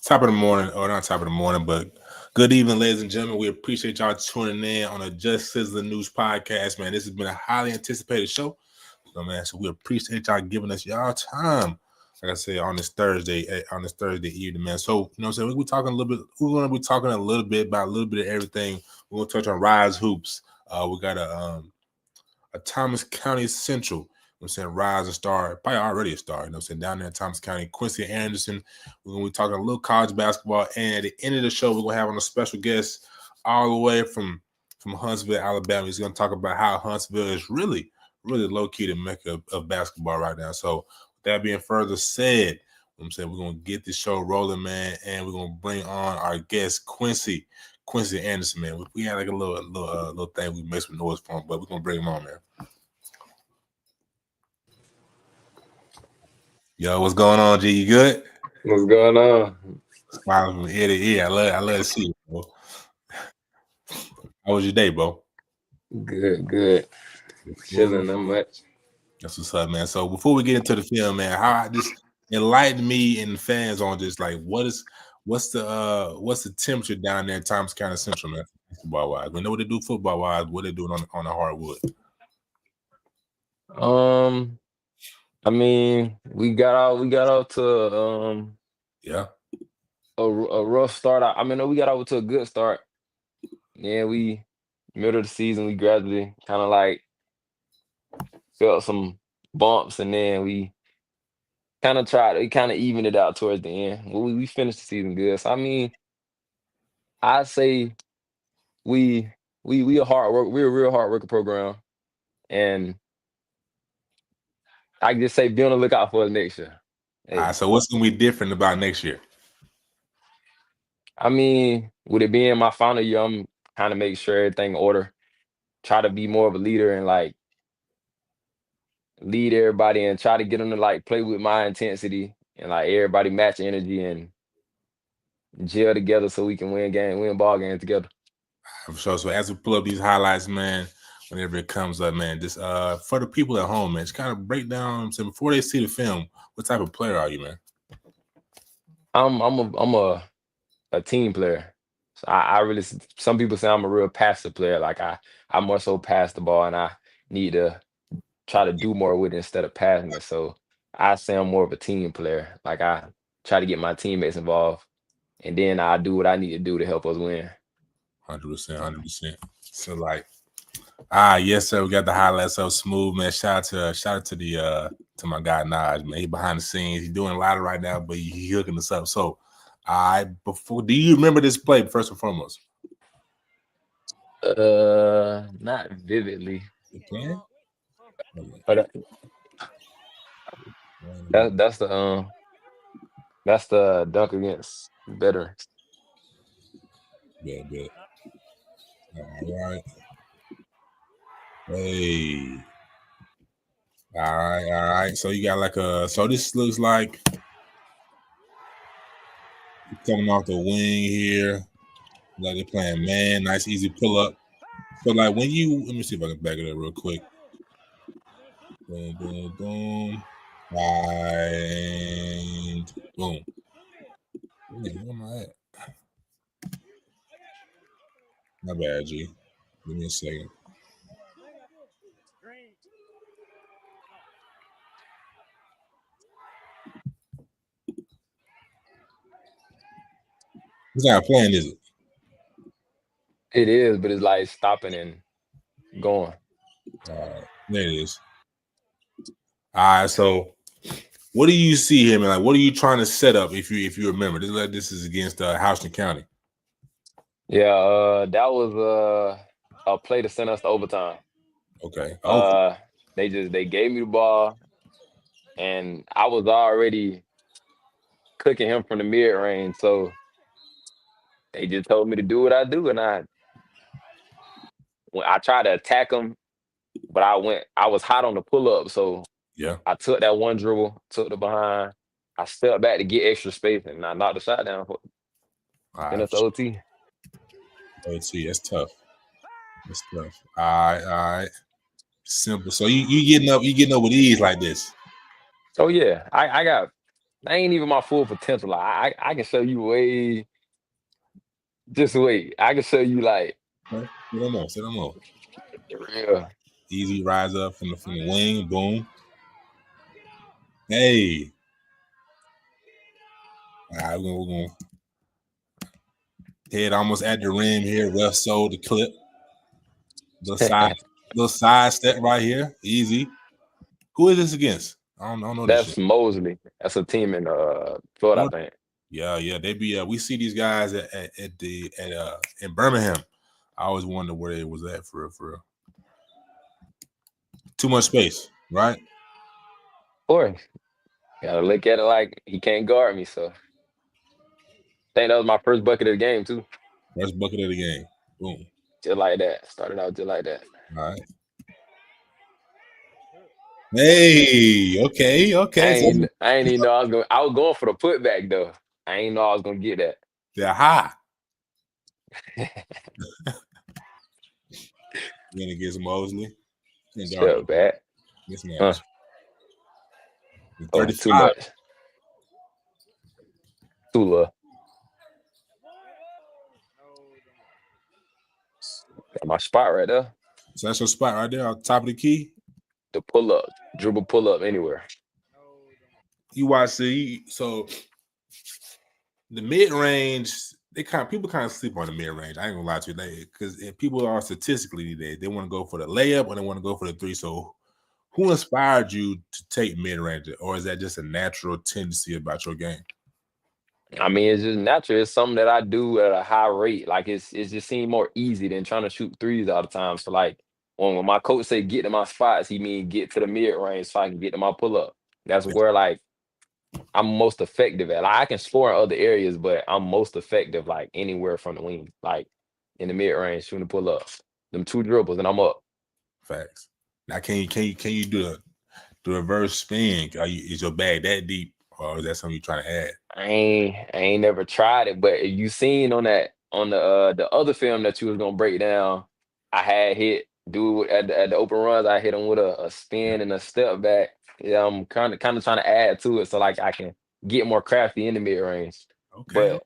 Top of the morning, or not top of the morning, but good evening, ladies and gentlemen. We appreciate y'all tuning in on a Just Sizzling News podcast, man. This has been a highly anticipated show. So we appreciate y'all giving us y'all time. Like I said, on this Thursday evening, man. So, we're talking a little bit, we're gonna be talking a little bit about a little bit of everything. We're gonna touch on Rise Hoops. We got a Thomas County Central. Rise and star, probably already a star, down there in Thomas County. Quincy Anderson. We're going to be talking a little college basketball. And at the end of the show, we're going to have on a special guest all the way from Huntsville, Alabama. He's going to talk about how Huntsville is really, really low-key the mecca of basketball right now. So with that being further said, we're going to get this show rolling, man, and we're going to bring on our guest, Quincy Anderson, man. We had like a little thing we made some noise for him, but we're going to bring him on, man. Yo, what's going on, G? You good? What's going on? Smiling from ear to ear. I love to see you, bro. How was your day, bro? Good. Chilling that much. That's what's up, man. So before we get into the film, man, how just enlighten me and the fans on just like what's the temperature down there in Thomas County Central, man, football wise? We know what they do football wise. What they doing on the hardwood? I mean, we got out to a rough start. I mean, we got out to a good start. Yeah, we middle of the season, we gradually kind of like felt some bumps, and then we kind of evened it out towards the end. Well, we finished the season good. So I mean, I say we a hard work. We're a real hard working program, and I can just say be on the lookout for us next year. Hey. All right, so what's going to be different about next year? I mean, with it being my final year, I'm kind of make sure everything in order. Try to be more of a leader and like lead everybody and try to get them to like play with my intensity and like everybody match energy and gel together so we can win ball games together. For sure. So as we pull up these highlights, man, whenever it comes up, man, just for the people at home, man, just kind of break down. So before they see the film, what type of player are you, man? I'm a team player. So I really, some people say I'm a real passive player. Like I more so pass the ball and I need to try to do more with it instead of passing it. So I say I'm more of a team player. Like I try to get my teammates involved, and then I do what I need to do to help us win. 100%. So like, yes, sir. We got the highlights of Smooth, man. Shout out to my guy Najeh, man. He behind the scenes. He's doing a lot right now, but he hooking us up. So, do you remember this play first and foremost? Not vividly. You can? But that's the dunk against veterans. Yeah. All right. Hey. All right. So you got so this looks like coming off the wing here. Like they're playing man, nice easy pull up. So like let me see if I can back it up real quick. Boom. And boom. Where am I at? My bad, G. Give me a second. It's not playing, is it? It is, but it's like stopping and going. All right, there it is. All right, so what do you see here, man? Like, what are you trying to set up? If you remember, this is against Houston County. Yeah, that was a play to send us to overtime. Okay. They gave me the ball, and I was already cooking him from the mid range, so they just told me to do what I do, and I tried to attack him, but I was hot on the pull up, so yeah, I took that one dribble, took the behind, I stepped back to get extra space, and I knocked the shot down for us OT. OT, that's tough. All right. Simple. So you getting up with ease like this? Oh yeah, I got That ain't even my full potential. Like, I can show you way. Just wait. I can show you like. Say no more. Say no more. Real. Easy rise up from the wing. Boom. Hey. All right, we're going to head almost at the rim here. Well sold the clip. Little side step right here. Easy. Who is this against? I don't know this That's shit. Mosley. That's a team in Florida, I think. Yeah. They be we see these guys in Birmingham. I always wonder where they was at for real. Too much space, right? Of course. Gotta look at it like he can't guard me, so I think that was my first bucket of the game too. First bucket of the game. Boom. Just like that. Started out just like that. All right. Hey, okay. I ain't even know I was going for the putback though. I ain't know I was gonna get that. They're high. Then against Mosley. Step back. Mismatch. 35. Too much. Too low. Got my spot right there. So that's your spot right there on top of the key? The pull up. Dribble pull up anywhere. You watch so the mid range, people kind of sleep on the mid range. I ain't gonna lie to you, because people are statistically they want to go for the layup or they want to go for the three. So who inspired you to take mid range, or is that just a natural tendency about your game? I mean, it's just natural. It's something that I do at a high rate. Like it's just seemed more easy than trying to shoot threes all the time. So like when my coach say get to my spots, he mean get to the mid range so I can get to my pull up. That's where like I'm most effective at. Like I can score in other areas, but I'm most effective like anywhere from the wing, like in the mid range, shooting the pull up. Them 2 dribbles and I'm up. Facts. Now can you do the reverse spin? Is your bag that deep, or is that something you trying to add? I ain't never tried it, but you seen on the other film that you was gonna break down, I had hit dude at the open runs. I hit him with a spin and a step back. Yeah, I'm kind of trying to add to it so like I can get more crafty in the mid range. Okay.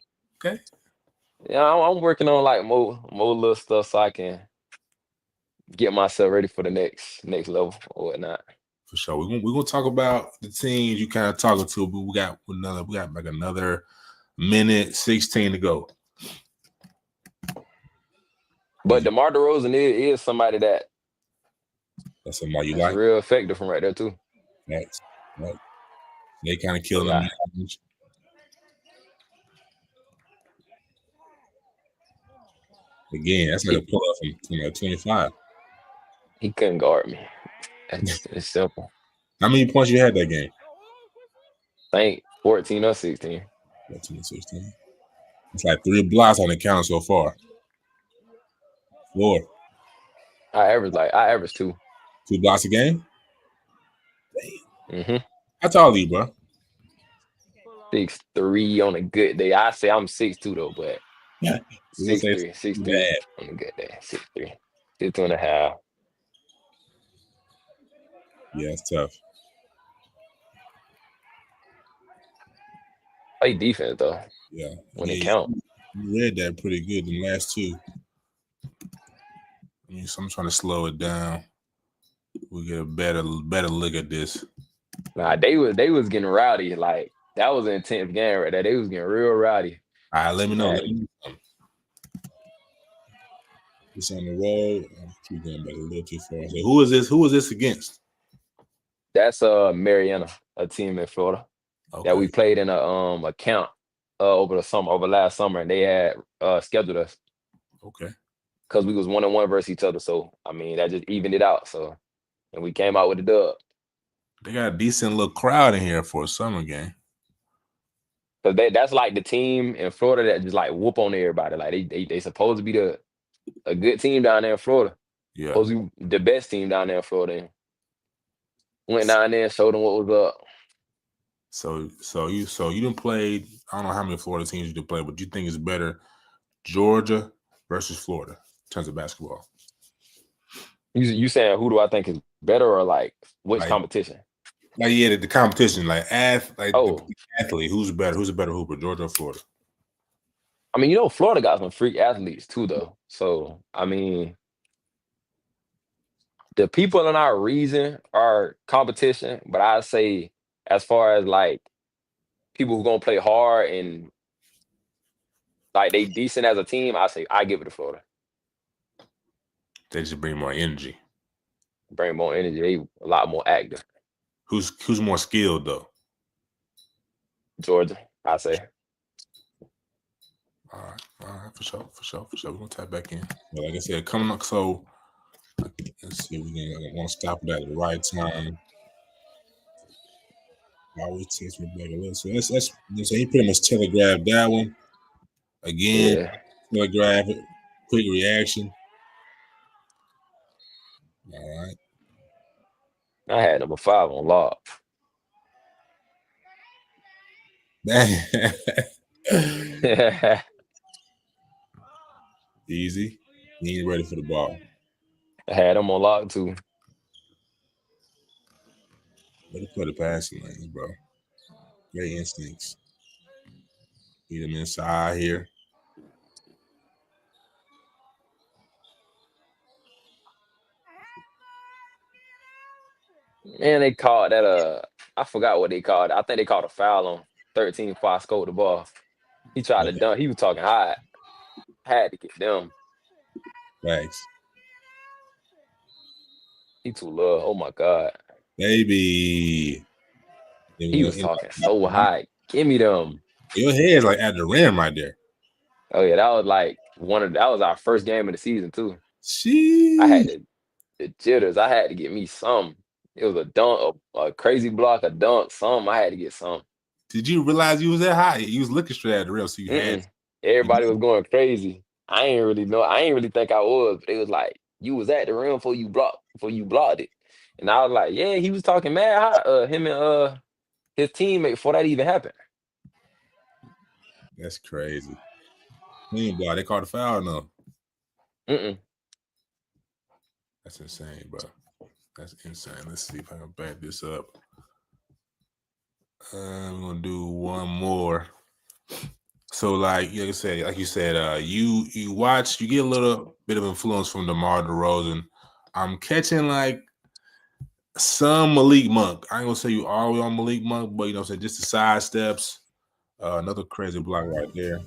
Yeah, I'm working on like more little stuff so I can get myself ready for the next level or whatnot. For sure. We're gonna talk about the teams you kind of talking to, but we got like another minute 16 to go. But DeMar DeRozan is somebody that's somebody you like. Real effective from right there too. Right. They kind of killing them. Again, that's like a pull up from 25. He couldn't guard me. It's simple. How many points you had that game? I think 14 or 16. 14 or 16. It's like 3 blocks on the count so far. 4. I average 2. 2 blocks a game? Mm-hmm. How tall are you, bro? 6'3" on a good day. I say I'm 6'2" though, but 6'3" on a good day. 6'3", 6'2.5". Yeah, it's tough. Play defense though. Yeah, when it count. You read that pretty good. The last 2. So I'm trying to slow it down. We get a better look at this. Nah, they was getting rowdy. Like that was an intense game right there. They was getting real rowdy. All right, let me know. It's on the road. I'll keep going back a little too far. So who is this? Who is this against? That's Mariana, a team in Florida that we played in a camp over last summer, and they had scheduled us. Okay. Because we was 1-1 versus each other, so I mean that just evened it out. So, and we came out with a dub. They got a decent little crowd in here for a summer game. Cause that's like the team in Florida that just like whoop on everybody. Like they supposed to be a good team down there in Florida. Yeah. Supposed to be the best team down there in Florida. Went down there and showed them what was up. So you didn't play. I don't know how many Florida teams you did play, but you think it's better Georgia versus Florida in terms of basketball? You saying who do I think is better or like which competition? Like yeah, the competition, like Oh, the athlete, who's better? Who's a better hooper, Georgia or Florida? I mean, you know, Florida got some freak athletes too, though. So I mean, the people in our region are competition, but I say as far as like people who gonna play hard and like they decent as a team, I say I give it to Florida. They just bring more energy. Bring more energy. They a lot more active. Who's more skilled though? Georgia, I say. All right, for sure. We're gonna tap back in. But like I said, coming up. So let's see, we want to stop it at the right time. Always takes me back a little. So so he pretty much telegraphed that one again. Yeah. Telegraph it. Quick reaction. All right. I had number 5 on lock. Easy. He ain't ready for the ball. I had him on lock too. Better play the passing lanes, bro. Great instincts. Beat him inside here. And they called that I forgot what they called it. I think they called a foul on 13 before I scored the ball. He tried to dunk. He was talking high. Had to get them. Thanks. He too low. Oh my God. Baby. He was talking so high. Give me them. Your head's like at the rim right there. Oh yeah, that was like that was our first game of the season too. Sheesh. I had the jitters. I had to get me some. It was a dunk, a crazy block, a dunk, some. I had to get some. Did you realize you was that high? You was looking straight at the rim, so you had. Everybody was going crazy. I ain't really know. I ain't really think I was. But it was like you was at the rim before you blocked it. And I was like, yeah, he was talking mad high. Him and his teammate before that even happened. That's crazy. Clean block. They called a foul, no? That's insane, bro. That's insane. Let's see if I can back this up. I'm gonna do one more. So, like you said, you watch, you get a little bit of influence from DeMar DeRozan. I'm catching like some Malik Monk. I ain't gonna say you all the way on Malik Monk, but you know what I'm saying, just the side steps. Another crazy block right there.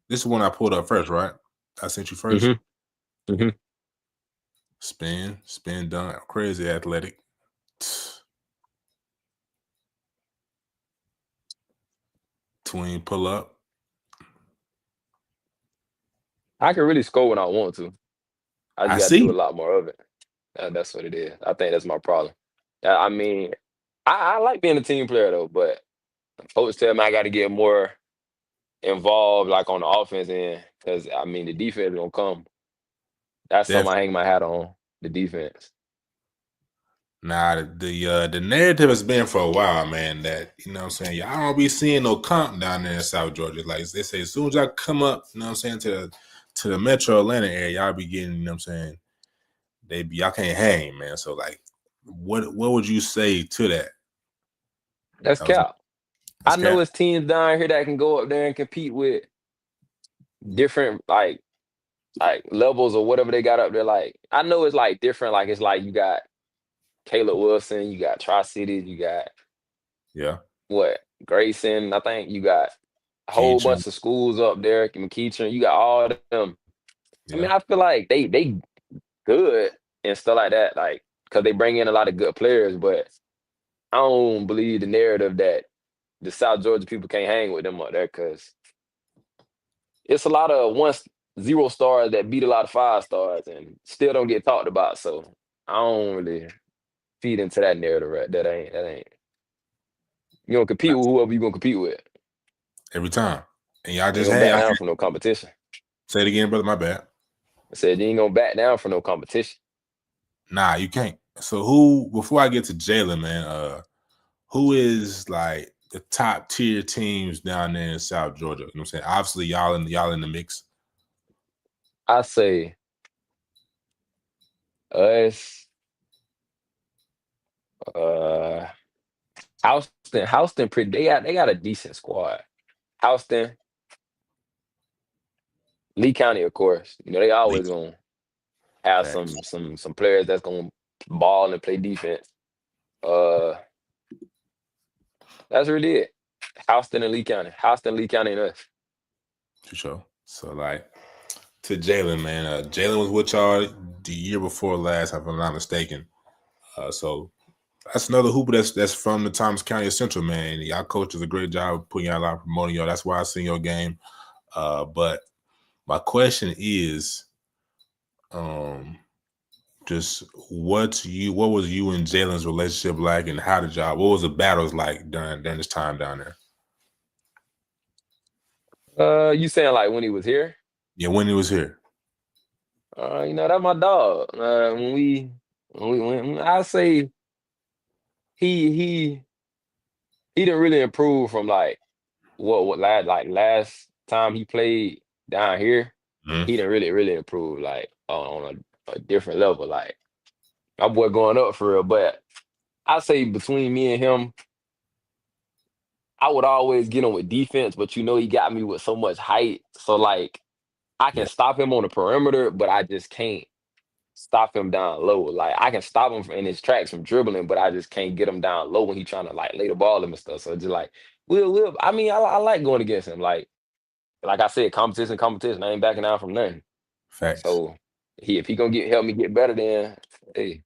This is one I pulled up first, right? I sent you first. Spin, dunk, crazy athletic. Tween pull up. I can really score when I want to. I just got to do a lot more of it. That's what it is. I think that's my problem. I mean, I like being a team player though, but coach tell me I got to get more involved, like on the offense end, because I mean the defense gonna come. That's something I hang my hat on. The defense. Nah, the narrative has been for a while, man, that, you know what I'm saying, y'all don't be seeing no comp down there in South Georgia. Like they say, as soon as y'all come up, you know what I'm saying, to the metro Atlanta area, y'all be getting, you know what I'm saying, y'all can't hang, man. So like what would you say to that? That's cap. I know it's teams down here that can go up there and compete with different like levels or whatever they got up there. Like I know it's like different. Like it's like you got Caleb Wilson, you got Tri-Cities, you got what Grayson. I think you got a whole bunch of schools up there. McEachern, you got all of them. I mean, I feel like they good and stuff like that, like because they bring in a lot of good players. But I don't believe the narrative that the South Georgia people can't hang with them up there because it's a lot of 1-0 stars that beat a lot of 5 stars and still don't get talked about. So I don't really feed into that narrative, right? That ain't. You gonna compete with whoever you gonna compete with every time, and y'all just ain't gonna back down from no competition. Say it again, brother. My bad. I said you ain't gonna back down from no competition. Nah, you can't. So before I get to Jalen, man, who is like the top tier teams down there in South Georgia? You know what I'm saying? Obviously, y'all in the mix. I say us, Houston, they got a decent squad. Houston, Lee County, of course. You know, they always gonna have some players that's gonna ball and play defense. That's really it. Houston and Lee County. Houston, Lee County, and us. For sure. So like to Jalen, man. Jalen was with y'all the year before last, if I'm not mistaken. So that's another hooper that's from the Thomas County Central, man. Y'all coach does a great job of putting y'all out, promoting y'all. That's why I seen your game. But my question is, just what was you and Jalen's relationship like, and how did y'all? What was the battles like during this time down there? You saying like when he was here? Yeah, when he was here. You know, that's my dog. When I say he didn't really improve from like what last time he played down here. Mm-hmm. He didn't really improve like on a different level. Like my boy going up for real. But I say between me and him, I would always get him with defense, but you know he got me with so much height. So like I can stop him on the perimeter, but I just can't stop him down low. Like I can stop him in his tracks from dribbling, but I just can't get him down low when he's trying to like lay the ball and stuff. So just like I mean, I like going against him. Like I said, competition. I ain't backing out from nothing. Facts. So if he gonna help me get better, then hey,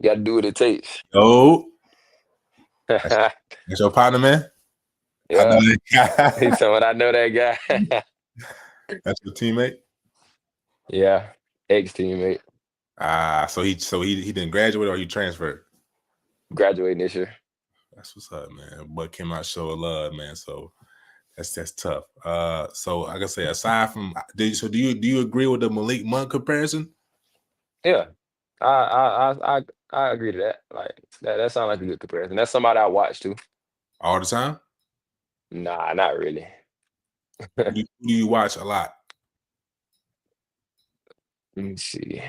you gotta do what it takes. Oh, that's your partner, man. Yeah, he's someone I know that guy. That's your teammate. Yeah, ex-teammate. So he didn't graduate or he transferred? Graduating this year. That's what's up, man. But came out show of love, man. So that's tough. So like I say, aside from do you agree with the Malik Monk comparison? Yeah, I agree to that. Like that sounds like a good comparison. That's somebody I watch too. All the time? Nah, not really. Do you watch a lot? Let me see.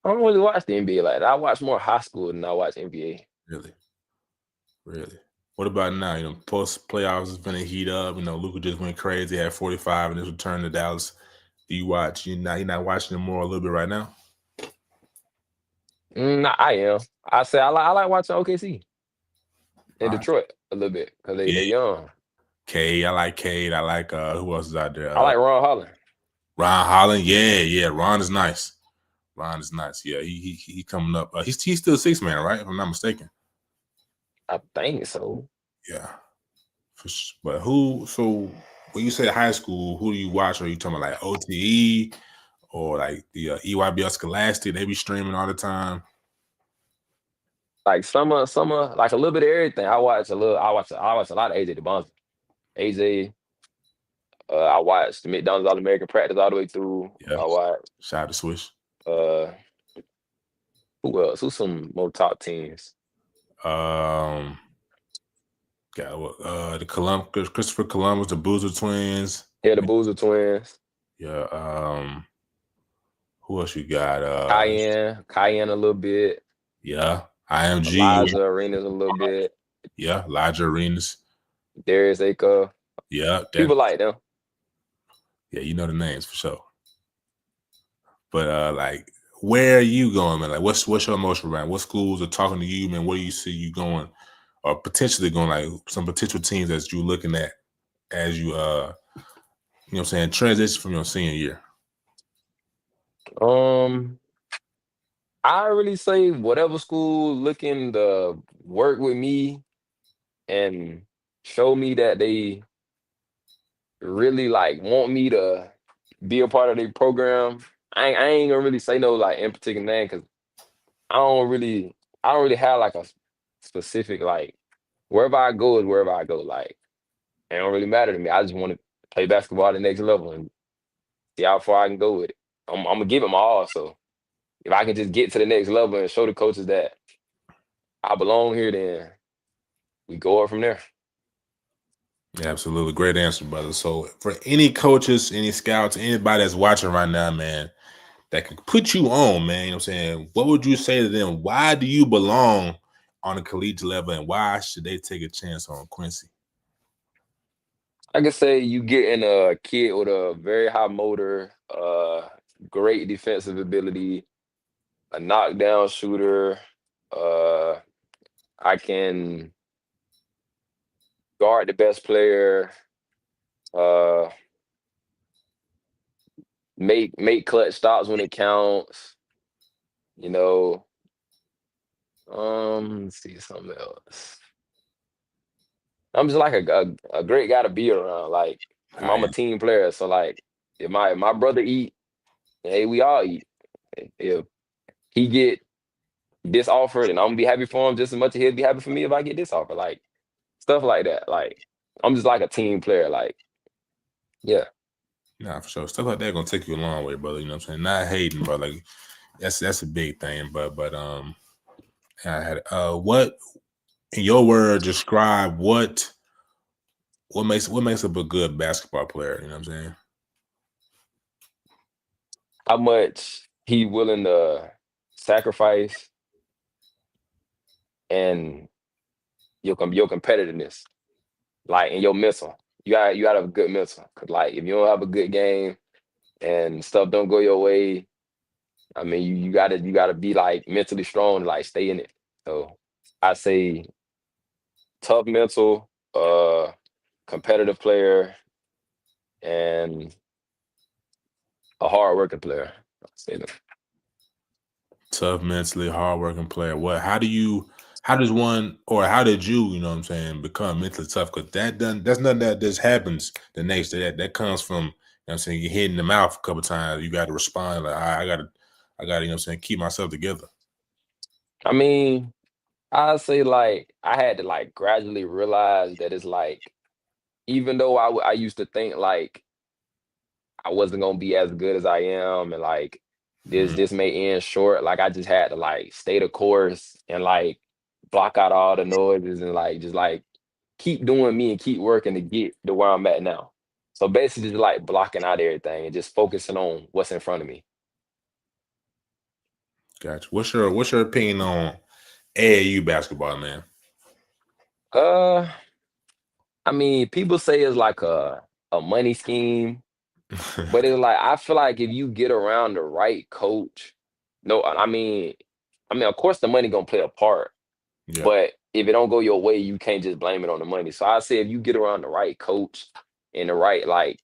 I don't really watch the NBA like that. I watch more high school than I watch NBA. Really? What about now? You know, post playoffs is gonna heat up. You know, Luka just went crazy, had 45 in his return to Dallas. Do you watch? You're not watching them more a little bit right now? Nah, I am. I say I like watching OKC in Detroit a little bit because they're young. Cade, I like Cade. I like who else is out there? I like Ron Holland. Ron Holland, yeah. Ron is nice. Yeah, he coming up. He's still 6-man, right? If I'm not mistaken. I think so. Yeah. But who? So when you say high school, who do you watch? Are you talking about like OTE or like the EYBL Scholastic? They be streaming all the time. Like summer, like a little bit of everything. I watch a lot of AJ DeBonzi. AJ. I watched the McDonald's All-American practice all the way through. Yeah. I watched. Shout out to Swish. Who else? Who's some more top teams? Got the Christopher Columbus, the Boozer twins. Yeah, the Boozer twins. Yeah. Who else you got? Cayenne a little bit. Yeah. IMG. Elijah Arenas a little bit. Yeah, Elijah Arenas. Darius Aker. Yeah. People like them. Yeah, you know the names for sure. But like, where are you going, man? Like, what's your emotion around? What schools are talking to you, man? Where do you see you going, or potentially going? Like some potential teams that you're looking at as you, you know, what I'm saying, transition from your senior year. I really say whatever school looking to work with me and show me that they really like want me to be a part of their program. I ain't gonna really say no like in particular name because I don't really have like a specific like wherever I go is wherever I go. Like it don't really matter to me. I just want to play basketball at the next level and see how far I can go with it. I'm gonna give it my all. So if I can just get to the next level and show the coaches that I belong here, then we go up from there. Yeah, absolutely. Great answer, brother. So for any coaches, any scouts, anybody that's watching right now, man, that can put you on, man, you know what I'm saying? What would you say to them? Why do you belong on a collegiate level, and why should they take a chance on Quincy? I can say you getting a kid with a very high motor, great defensive ability, a knockdown shooter. I can guard the best player, uh, make clutch stops when it counts. You know, let's see something else. I'm just like a great guy to be around. Like I'm a team player, so like if my brother eat, hey, we all eat. If he get this offered, and I'm gonna be happy for him just as much as he'll be happy for me if I get this offer. Like stuff like that. Like I'm just like a team player. Like yeah. Nah, for sure. Stuff like that gonna take you a long way, brother. You know what I'm saying? Not hating, but like that's a big thing. But I had what in your word describe what makes up a good basketball player, you know what I'm saying? How much he willing to sacrifice and your competitiveness, like in your mental. You gotta have a good mental. Cause like if you don't have a good game and stuff don't go your way, I mean you gotta be like mentally strong to like stay in it. So I say tough mental, competitive player, and a hard working player. I'll say that. Tough mentally, hardworking player. How does one, or how did you know what I'm saying, become mentally tough? Because that's nothing that just happens the next day. That comes from, you know what I'm saying, you're hitting the mouth a couple times. You got to respond like, I gotta, you know what I'm saying, keep myself together. I mean, I say like I had to like gradually realize that it's like even though I used to think like I wasn't gonna be as good as I am, and like this may end short. Like I just had to like stay the course and like block out all the noises and like just like keep doing me and keep working to get to where I'm at now. So basically, just like blocking out everything and just focusing on what's in front of me. Gotcha. What's your opinion on AAU basketball, man? Uh, I mean, people say it's like a money scheme. But it's like I feel like if you get around the right coach, no, I mean, of course the money gonna play a part, Yeah. but if it don't go your way, you can't just blame it on the money. So I say if you get around the right coach and the right like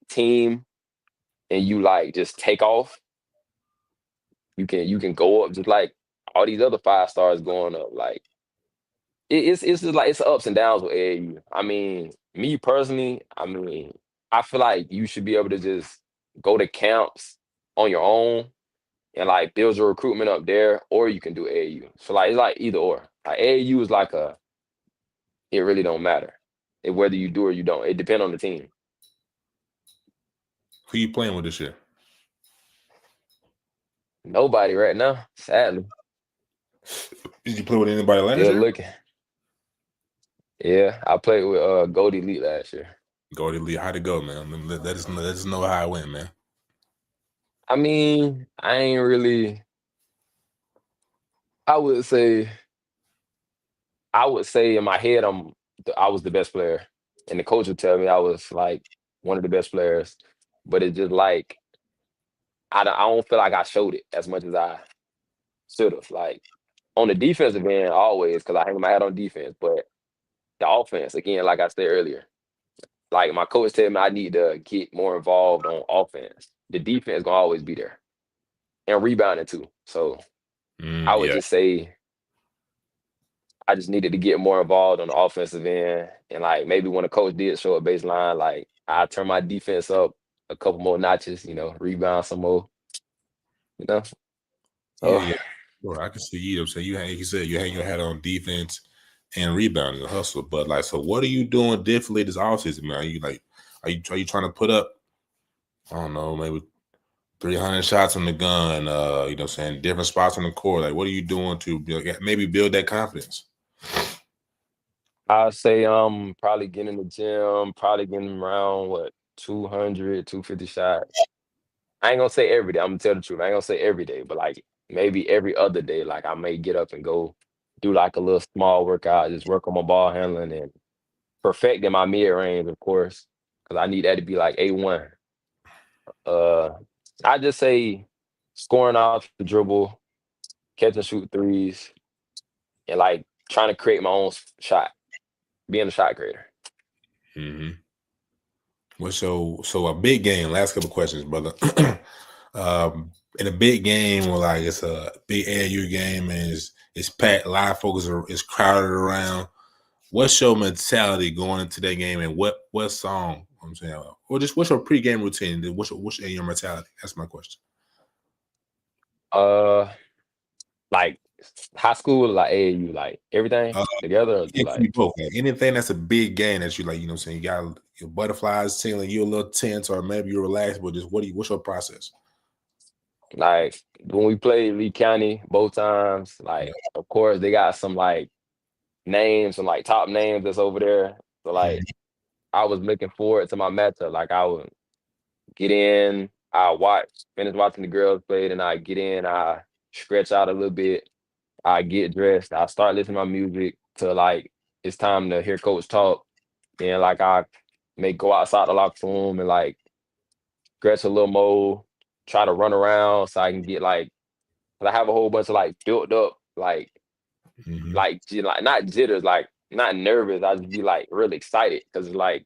team, and you like just take off, you can go up just like all these other 5 stars going up. Like it's just like it's ups and downs with AAU. I mean, me personally, I mean, I feel like you should be able to just go to camps on your own and like build your recruitment up there, or you can do AAU. So like it's like either or. Like AAU is like it really don't matter. Whether you do or you don't. It depends on the team. Who you playing with this year? Nobody right now, sadly. Did you play with anybody last Still year? looking. Yeah, I played with Gold Elite last year. Goldie Lee, how'd it go, man? Let us know how it went, man. I mean, I would say I would say in my head I was the best player. And the coach would tell me I was like one of the best players. But it's just like I don't feel like I showed it as much as I should have. Like on the defensive end, always because I hang my hat on defense. But the offense, again, like I said earlier, like my coach told me I need to get more involved on offense. The defense gonna always be there. And rebounding too. So I would Yeah. just say I just needed to get more involved on the offensive end. And like maybe when a coach did show a baseline, like I turn my defense up a couple more notches, rebound some more, you know. Yeah, So yeah. Sure, I can see you. I'm saying you said you hang your hat on defense and rebounding the hustle. But like, so what are you doing differently this offseason, man? Are you trying to put up, I don't know, maybe 300 shots on the gun, you know what I'm saying, different spots on the court? Like, what are you doing to maybe build that confidence? I'll say probably getting in the gym, probably getting around what 200, 250 shots. I ain't gonna say every day. I'm gonna tell the truth. I ain't gonna say every day, but like maybe every other day. Like I may get up and go do like a little small workout, just work on my ball handling and perfecting my mid range, of course, because I need that to be like A1. I just say scoring off the dribble, catch and shoot threes, and like trying to create my own shot, being a shot creator. Mm-hmm. Well, so a big game. Last couple questions, brother. In a big game, where like it's a big AAU game and it's packed, a lot of folks is crowded around. What's your mentality going into that game, and what song? I'm saying, or just what's your pregame routine? What's your mentality? That's my question. Like high school, like AAU, like everything together. Or It can be like both. Like anything that's a big game that you like, you know what I'm saying? You got your butterflies tingling, you a little tense, or maybe you're relaxed, but just what's your process? like when we played Lee County both times, like of course they got some like names, some like top names that's over there. So like I was looking forward to my matchup. Like I would get in, finish watching the girls play, then I get in, I stretch out a little bit, I get dressed, I start listening to my music till like it's time to hear coach talk. Then like I may go outside the locker room and like stretch a little more, try to run around so I can get like 'cause I have a whole bunch of like built up like not jitters, like not nervous. I just be like really excited because it's like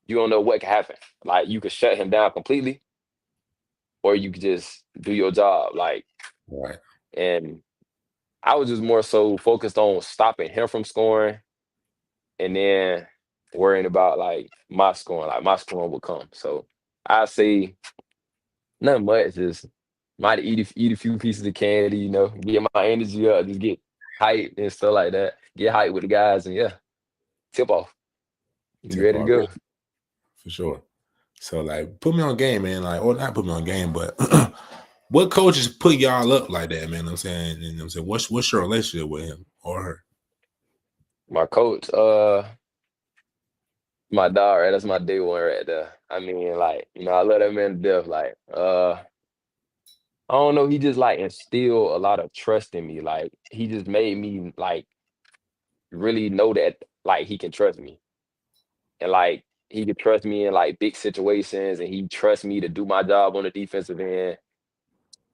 you don't know what can happen. Like you could shut him down completely, or you could just do your job. Like, Right. and I was just more so focused on stopping him from scoring, and then worrying about like my scoring. Like my scoring would come. So I say nothing much. Just might eat a few pieces of candy. You know, get my energy up. Just get hyped and stuff like that. Get hyped with the guys, and yeah, tip off. You Tip ready to off, go? for sure. So like put me on game, man. Like, or not put me on game, but what coaches put y'all up like that, man? I'm saying, and I'm saying, what's your relationship with him or her? My coach, my dog, right? That's my day one right there. I mean, like, you know, I love that man to death. Like, I don't know, he just like instilled a lot of trust in me. Like, he just made me like really know that like he can trust me. And like he could trust me in like big situations and he trusts me to do my job on the defensive end.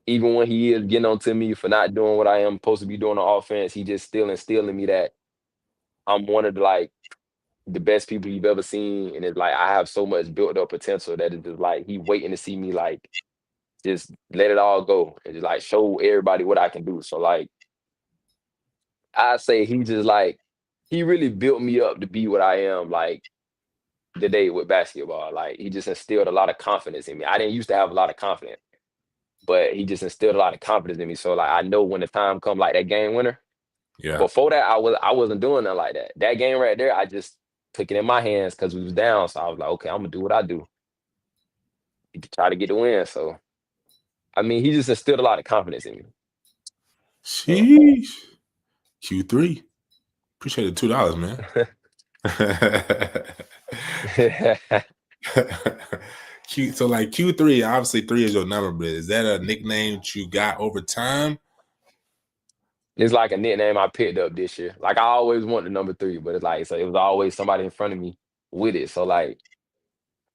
Even when he is getting on to me for not doing what I am supposed to be doing on offense, he just still instilling me that I'm one of the best people you've ever seen. And it's like I have so much built up potential that it's just like he waiting to see me like just let it all go and just like show everybody what I can do. So like I say he just like he really built me up to be what I am like today with basketball. Like he just instilled a lot of confidence in me. I didn't used to have a lot of confidence, but he just instilled a lot of confidence in me. So like I know when the time come like that game winner. Yeah. Before that, I wasn't doing nothing like that. That game right there, I just took it in my hands because we was down. So I was like, okay, I'm gonna do what I do to try to get the win. So I mean, he just instilled a lot of confidence in me. Sheesh. Q3. Appreciate the $2, man. So like Q3, obviously 3 is your number, but is that a nickname that you got over time? It's like a nickname I picked up this year. Like I always wanted the number 3, but it's like so it was always somebody in front of me with it. So like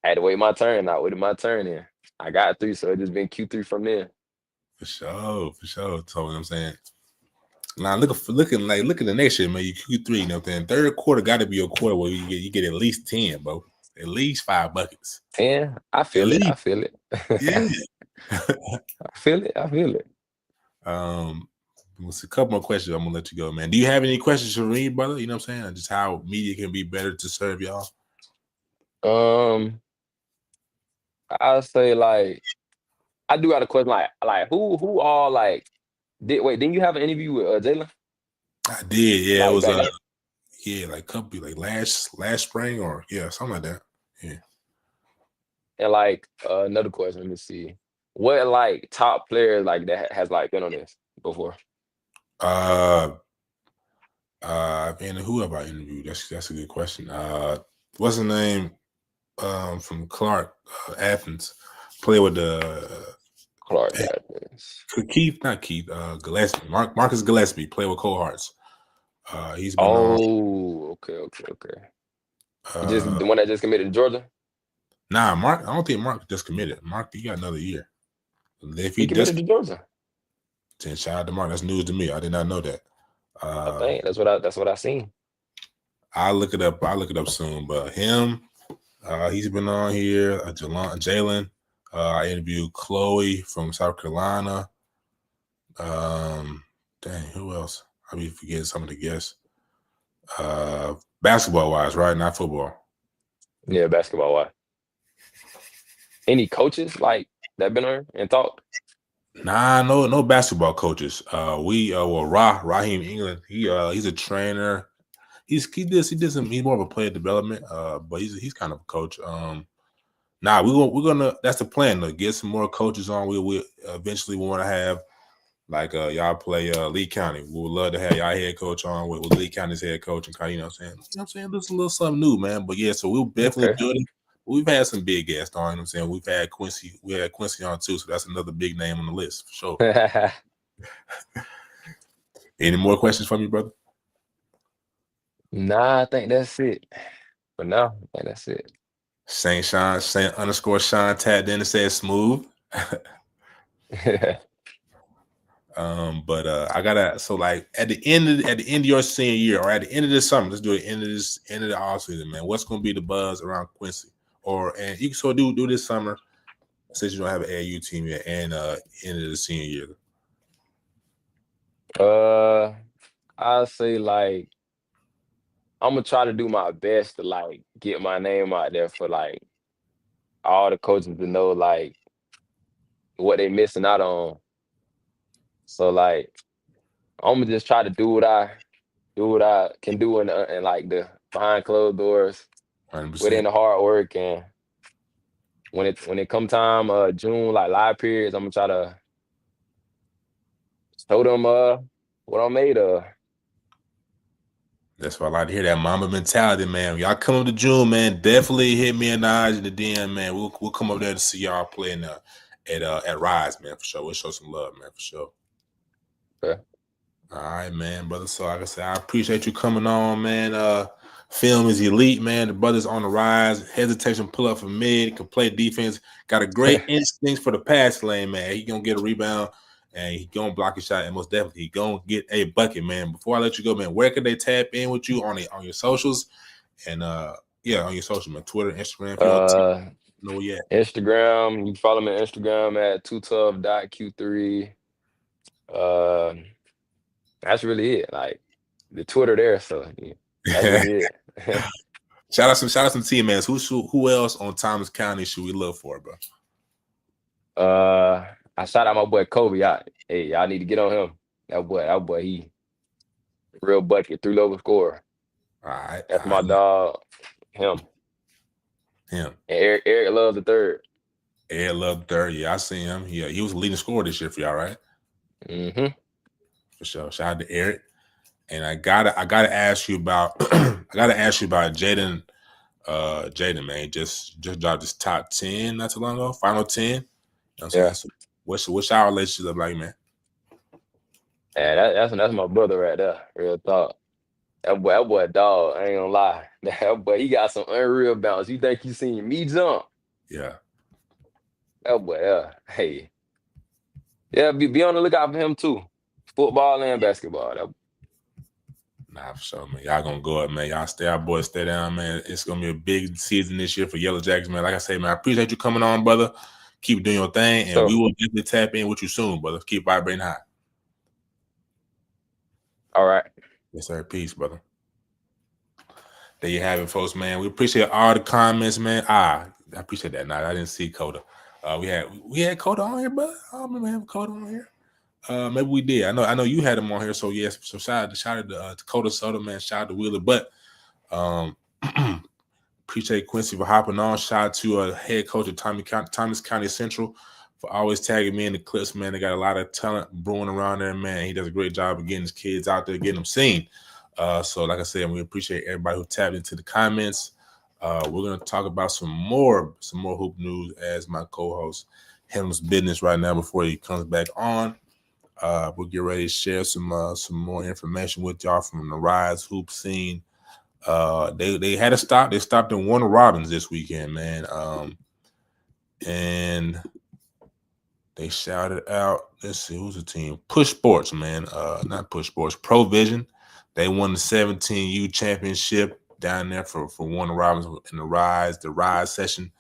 I had to wait my turn. I waited my turn in. I got 3, so it just been Q3 from there. For sure. So what I'm saying. Now look at the next year, man. You Q3, you know what I'm saying? Third quarter got to be a quarter where you get at least 10, bro. At least 5 buckets. 10? I feel it. I feel it. Yeah. I feel it. I feel it. It's a couple more questions. I'm gonna let you go, man. Do you have any questions for me, brother? You know what I'm saying? Just how media can be better to serve y'all. I'll say like I do got a question like who all like didn't you have an interview with Jalen? I did, yeah. It Like was back then? yeah, like couple like last spring or yeah, something like that. Yeah. And like another question, let me see. What like top players like that has like been on this before? And who have I interviewed? That's a good question. What's the name? From Clark, Athens. Play with the Clark Keith, Gillespie. Marcus Gillespie. Play with Cole Hearts. He's been okay. He just the one that just committed to Georgia? Nah, Mark. I don't think Mark just committed. Mark, he got another year. If he committed to Georgia. Then shout out to Mark. That's news to me. I did not know that. I think that's what I seen. I'll look it up. I'll look it up soon. But him, he's been on here. Jalen. I interviewed Chloe from South Carolina. Dang, who else? I'll be forgetting some of the guests. Basketball wise, right? Not football. Yeah, basketball wise. Any coaches like that been on and talked? Nah, no basketball coaches. Raheem England. He's a trainer. He did some. He's more of a player development. But he's kind of a coach. We're gonna. That's the plan to get some more coaches on. We eventually want to have like y'all play Lee County. We would love to have y'all head coach on with Lee County's head coach and kind of, you know what I'm saying, just a little something new, man. But yeah, so we'll definitely do it. We've had some big guests on, you know what I'm saying? We've had Quincy, on too, so that's another big name on the list for sure. Any more questions from you, brother? Nah, I think that's it. But now, I think that's it. Saint _Sean tapped in and said smooth. But I gotta, so like at the end of your senior year or at the end of this summer, let's do it end of the off season, man. What's gonna be the buzz around Quincy? And you can sort of do this summer since you don't have an AAU team yet, and end of the senior year. I'll say like I'm gonna try to do my best to like get my name out there for like all the coaches to know like what they missing out on. So like I'm gonna just try to do what I can do in like the behind closed doors, 100%. Put in the hard work, and when it come time June like live periods, I'm gonna try to show them what I'm made of. That's why I like to hear that Mamba mentality, man. Y'all come up to June, man. Definitely hit me and Najeh in the DM, man. We'll come up there to see y'all playing at Rise, man, for sure. We'll show some love, man, for sure. Okay. All right, man, brother. So like I said, I appreciate you coming on, man. Film is elite, man. The brother's on the rise. Hesitation, pull up for mid, can play defense. Got a great instincts for the pass lane, man. He gonna get a rebound and he gonna block a shot, and most definitely he gonna get a bucket, man. Before I let you go, man, where can they tap in with you on your socials? And on your social, man, Twitter, Instagram. Instagram. You can follow me on Instagram at 2tough.q3. That's really it. Like the Twitter there, so yeah, that's really it. Shout out some teammates. Who else on Thomas County should we look for, bro? I shout out my boy Kobe. Hey, y'all need to get on him. That boy, he real bucket, 3-level scorer. All right, that's my dog. Him. And Eric Love the third. Eric Love the third. Yeah, I see him. Yeah, he was the leading scorer this year for y'all, right? Mm-hmm. For sure. Shout out to Eric. And I gotta ask you about Jaden. Jaden, man, just dropped his top 10 not too long ago, final 10. You know what I'm saying? So what's our relationship like, man? Yeah, that's my brother right there. Real talk. That boy a dog. I ain't gonna lie. That boy, he got some unreal bounce. You think you seen me jump? Yeah. That boy, hey. Yeah, be on the lookout for him too. Football and basketball. Nah, for sure, man. Y'all gonna go up, man. Y'all our boys stay down, man. It's gonna be a big season this year for Yellow Jackets, man. Like I say, man, I appreciate you coming on, brother. Keep doing your thing, and we will definitely tap in with you soon, brother. Keep vibrating high. All right. Yes, sir. Peace, brother. There you have it, folks, man. We appreciate all the comments, man. I appreciate that. Nah, I didn't see Coda. We had Coda on here, brother. I don't remember having Coda on here. Maybe we did. I know you had him on here. So yes. So shout out to Dakota Soda, man. Shout out to Wheeler. But appreciate Quincy for hopping on. Shout out to head coach of Thomas County Central for always tagging me in the clips, man. They got a lot of talent brewing around there, man. He does a great job of getting his kids out there, getting them seen. So like I said, we appreciate everybody who tapped into the comments. We're gonna talk about some more hoop news as my co-host handles business right now before he comes back on. We'll get ready to share some more information with y'all from the Rise hoop scene. They had to stop. They stopped in Warner Robins this weekend, man. And they shouted out. Let's see, who's the team? Push Sports, man. Not Push Sports. Provision. They won the 17U championship down there for Warner Robins in the Rise session.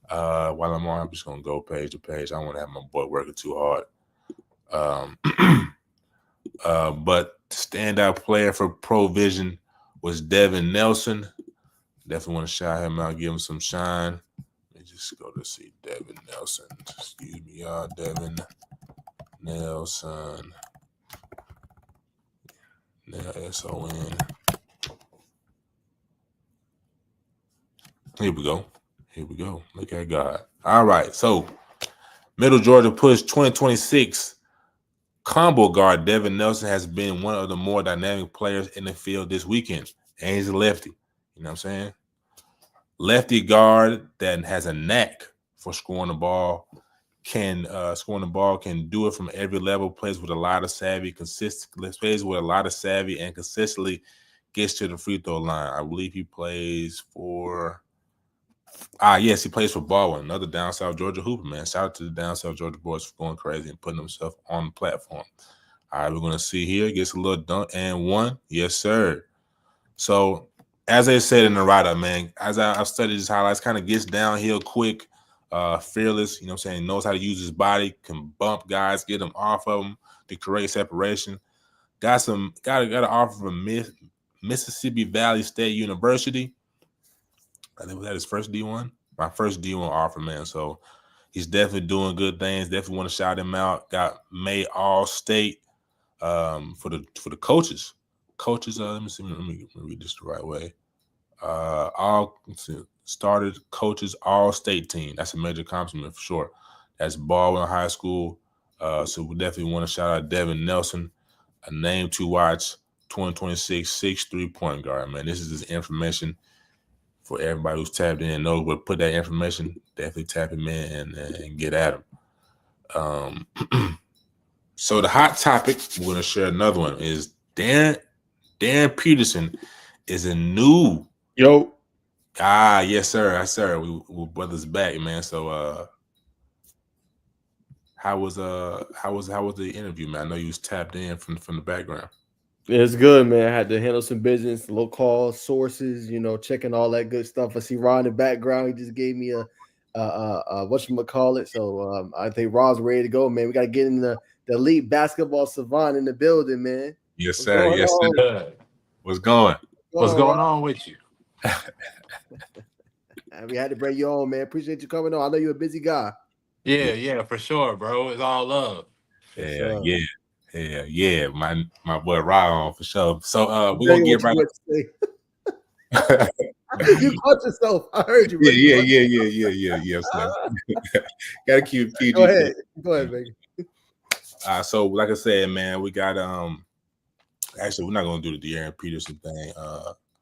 While I'm on, I'm just gonna go page to page. I don't want to have my boy working too hard. But the standout player for Provision was Devin Nelson. Definitely want to shout him out, give him some shine. Let me just go to see Devin Nelson. Excuse me, y'all. Devin Nelson. S-O-N. Here we go. Look at God. All right. So, Middle Georgia Push 2026 combo guard Devin Nelson has been one of the more dynamic players in the field this weekend. And he's a lefty. You know what I'm saying? Lefty guard that has a knack for scoring the ball. Can do it from every level, plays with a lot of savvy, and consistently gets to the free throw line. I believe he plays for yes, he plays for Baldwin, another down South Georgia hooper, man. Shout out to the down South Georgia boys for going crazy and putting themselves on the platform. All right, we're gonna see here. Gets a little dunk and one. Yes, sir. So as I said in the write-up, man, as I've studied his highlights, kind of gets downhill quick, fearless, you know what I'm saying, knows how to use his body, can bump guys, get them off of him to create separation. Got an offer from Mississippi Valley State University. I think was that his first D1? My first D1 offer, man. So he's definitely doing good things. Definitely want to shout him out. Got made All-State for the coaches. Coaches, let me see. Let me read this the right way. Started coaches All-State team. That's a major accomplishment for sure. That's Baldwin High School. So we definitely want to shout out Devin Nelson, a name to watch. 2026 6'3" point guard, man. This is his information for everybody who's tapped in and knows where to put that information. Definitely tap him in and get at him. So the hot topic, we're going to share another one, is Darren Peterson is a new. Yo. Yes, sir. Yes, sir. We brothers back, man. So how was the interview, man? I know you was tapped in from the background. It's good, man. I had to handle some business, low call sources, checking all that good stuff. I see Ron in the background. He just gave me a whatchamacallit. So I think Ron's ready to go, man. We got to get in the elite basketball savant in the building, man. Yes, sir. Yes, sir. What's going on with you? We had to bring you on, man. Appreciate you coming on. I know you're a busy guy. Yeah, for sure, bro. It's all love. Yeah. My boy Ryan for sure. So we're gonna get right. You caught yourself. I heard you. Yeah. Gotta keep PG. Go ahead, baby. So like I said, man, we got actually we're not gonna do the Darren Peterson thing.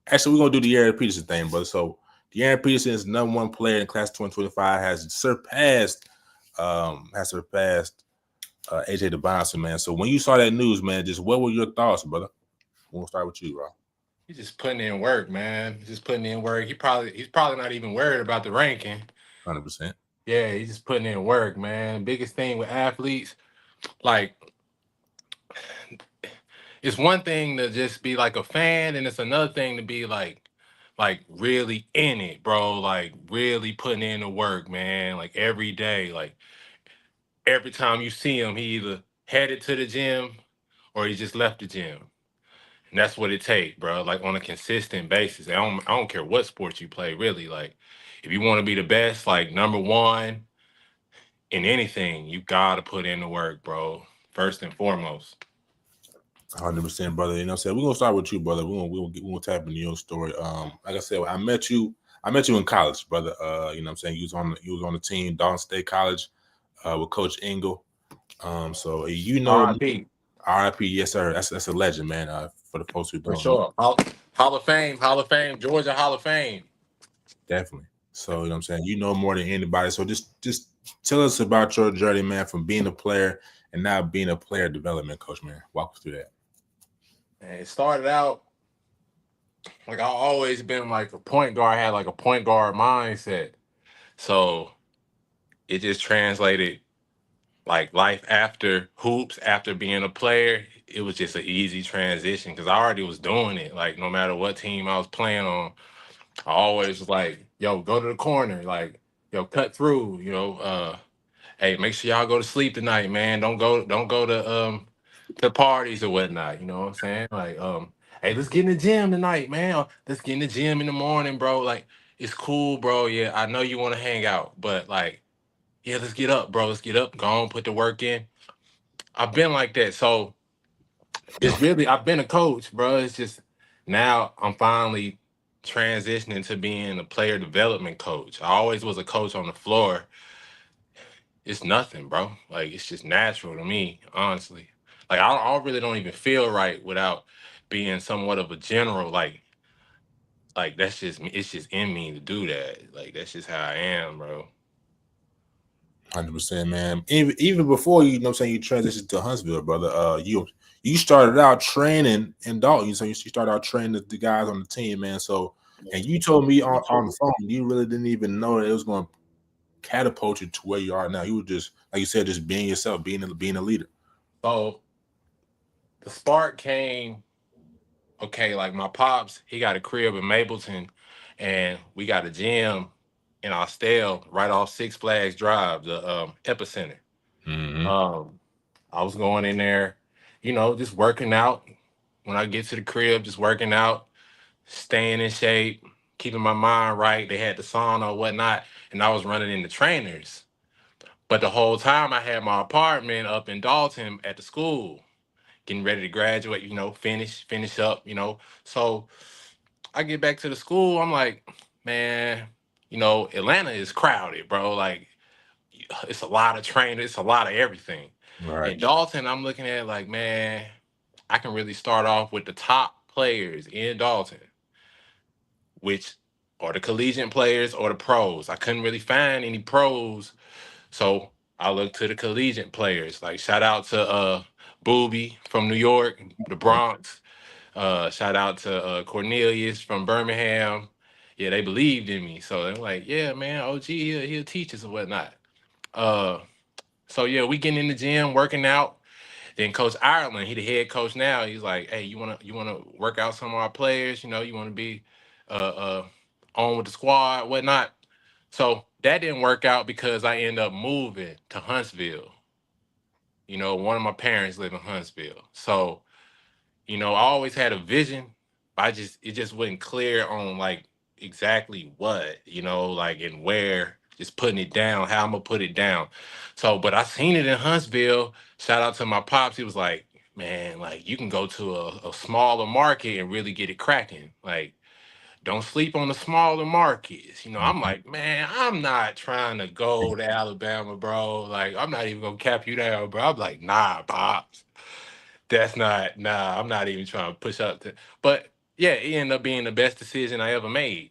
Actually, we're gonna do the Darren Peterson thing, brother. So Darren Peterson is #1 player in class 2025, has surpassed AJ DeBonson, man. So when you saw that news, man, just what were your thoughts, brother? We'll start with you, bro. He's just putting in work, man. He's probably not even worried about the ranking. 100%. Yeah, he's just putting in work, man. Biggest thing with athletes, like, it's one thing to just be like a fan, and it's another thing to be like really in it, bro. Like really putting in the work, man. Like every day, like every time you see him, he either headed to the gym or he just left the gym. And that's what it takes, bro. Like on a consistent basis. I don't care what sport you play, really. Like if you want to be the best, like #1 in anything, you gotta put in the work, bro. First and foremost. 100%, brother. You know what I'm saying? We're gonna start with you, brother. We're gonna tap into your story. Like I said, I met you in college, brother. You know what I'm saying? You was on the team, Dalton State College, with Coach Engel. So R.I.P. RIP, yes, sir. That's a legend, man. For the folks who don't know. Hall of Fame, Georgia Hall of Fame. Definitely. So, you know what I'm saying? You know more than anybody. So just tell us about your journey, man, from being a player and now being a player development coach, man. Walk us through that. And it started out like I always been like a point guard, had like a point guard mindset. So it just translated like life after hoops, after being a player. It was just an easy transition because I already was doing it. Like no matter what team I was playing on, I always was like, yo, go to the corner, like, yo, cut through, hey, make sure y'all go to sleep tonight, man. Don't go to parties or whatnot. You know what I'm saying? Like, hey, let's get in the gym tonight, man. Let's get in the gym in the morning, bro. Like, it's cool, bro. Yeah, I know you want to hang out, but like, yeah, let's get up, bro. Let's get up. Go on, put the work in. I've been like that. So it's really I've been a coach, bro. It's just now I'm finally transitioning to being a player development coach. I always was a coach on the floor. It's nothing, bro. Like it's just natural to me, honestly. Like I really don't even feel right without being somewhat of a general. Like that's just me. It's just in me to do that. Like that's just how I am, bro. 100%, man. Even before you know what I'm saying, you transitioned to Huntsville, brother. You started out training in Dalton. So you started out training the guys on the team, man. So and you told me on the phone, you really didn't even know that it was going to catapult you to where you are now. You were just, like you said, just being yourself, being a leader. So the spark came. Okay, like my pops, he got a crib in Mapleton, and we got a gym in Austell, right off Six Flags Drive, the epicenter. Mm-hmm. I was going in there, just working out. When I get to the crib, just working out, staying in shape, keeping my mind right. They had the sauna or whatnot, and I was running into trainers. But the whole time I had my apartment up in Dalton at the school, getting ready to graduate, finish up, So I get back to the school, I'm like, man, Atlanta is crowded, bro. Like, it's a lot of trainers, it's a lot of everything. Right. In Dalton, I'm looking at it like, man, I can really start off with the top players in Dalton, which are the collegiate players or the pros. I couldn't really find any pros, so I looked to the collegiate players. Like, shout out to Booby from New York, the Bronx. Shout out to Cornelius from Birmingham. Yeah, they believed in me. So they're like, yeah, man, OG, he'll teach us and whatnot. Uh, so yeah, we getting in the gym, working out. Then Coach Ireland, he the head coach now. He's like, hey, you wanna work out some of our players? You wanna be on with the squad, whatnot. So that didn't work out because I ended up moving to Huntsville. One of my parents live in Huntsville. So I always had a vision. It just wasn't clear on like exactly what, like and where, just putting it down, how I'm gonna put it down. So, but I seen it in Huntsville. Shout out to my pops. He was like, man, like you can go to a smaller market and really get it cracking. Like, don't sleep on the smaller markets. I'm Mm-hmm. like, man, I'm not trying to go to Alabama, bro. Like, I'm not even gonna cap you down, bro. I'm like, nah, pops. That's not nah. I'm not even trying to push up to. But yeah, it ended up being the best decision I ever made.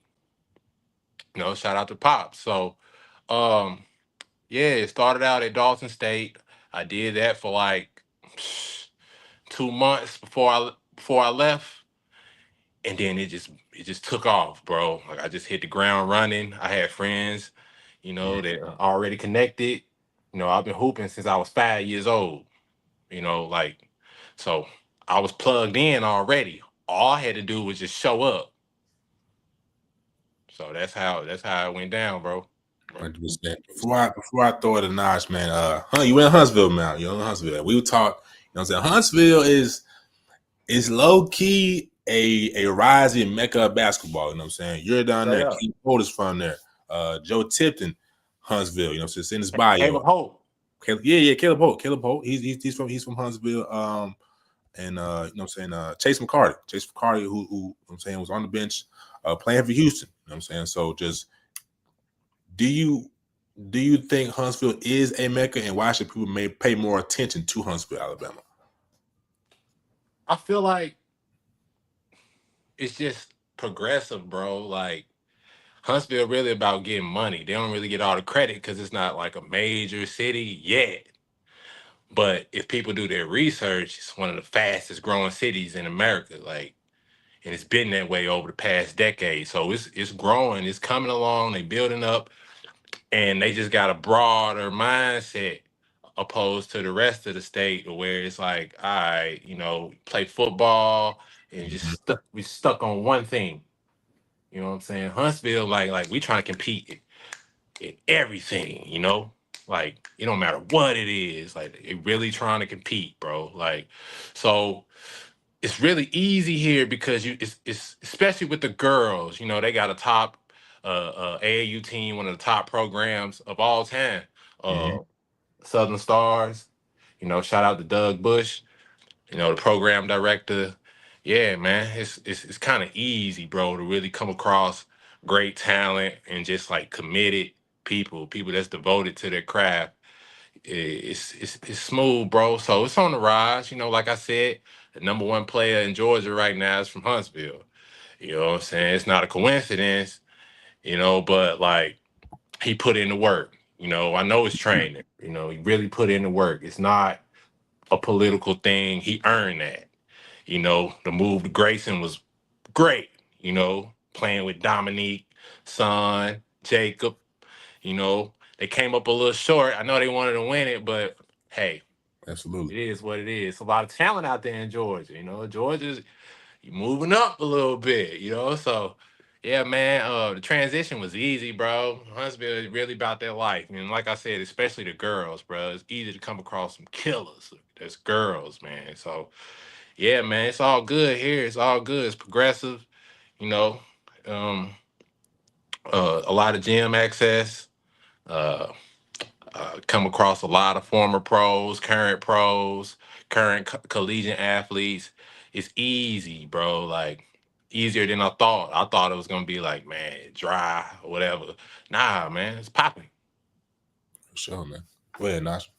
Shout out to Pop. So, um, yeah, it started out at Dalton State. I did that for like 2 months before I left, and then it just took off, bro. Like I just hit the ground running. I had friends, that are already connected. I've been hooping since I was 5 years old. Like, so I was plugged in already. All I had to do was just show up. So that's how it went down, bro. 100%. Before I throw it a notch, man, you in Huntsville, man. You're in Huntsville. We were talk, you know what I'm saying? Huntsville is low key a rising mecca of basketball, you know what I'm saying? You're down there, Keith Porter's from there. Joe Tipton, Huntsville, you know what I'm saying? It's in his bio. Caleb Holt. Caleb Holt. Caleb Holt. He's from Huntsville. And you know what I'm saying, Chase McCarty, who you know what I'm saying was on the bench playing for Houston. You know what I'm saying? So just do you think Huntsville is a mecca, and why should people pay more attention to Huntsville, Alabama? I feel like it's just progressive, bro. Like Huntsville really about getting money. They don't really get all the credit because it's not like a major city yet. But if people do their research, it's one of the fastest growing cities in America. Like, and it's been that way over the past decade. So it's growing, it's coming along, they building up, and they just got a broader mindset opposed to the rest of the state where it's like, all right, play football and just we stuck on one thing. You know what I'm saying? Huntsville, like we trying to compete in everything, Like it don't matter what it is. Like they really trying to compete, bro. Like, so it's really easy here because it's especially with the girls. They got a top AAU team, one of the top programs of all time. Southern Stars. Shout out to Doug Bush. The program director. Yeah, man, it's kind of easy, bro, to really come across great talent and just like committed people that's devoted to their craft. It's smooth, bro. So it's on the rise. Like I said, the number one player in Georgia right now is from Huntsville. You know what I'm saying? It's not a coincidence, but like he put in the work. I know it's training. He really put in the work. It's not a political thing. He earned that. The move to Grayson was great, playing with Dominique, Son, Jacob, they came up a little short. I know they wanted to win it, but hey, absolutely, it is what it is. A lot of talent out there in Georgia. Georgia's moving up a little bit. So yeah, man. The transition was easy, bro. Huntsville is really about their life, and like I said, especially the girls, bro. It's easy to come across some killers. There's girls, man. So yeah, man, it's all good here. It's all good. It's progressive. You know, um, a lot of gym access. Uh, come across a lot of former pros, current collegiate athletes. It's easy, bro. Like easier than I thought. I thought it was gonna be like, man, dry or whatever. Nah, man, it's popping. For sure, man. Go ahead, Nash.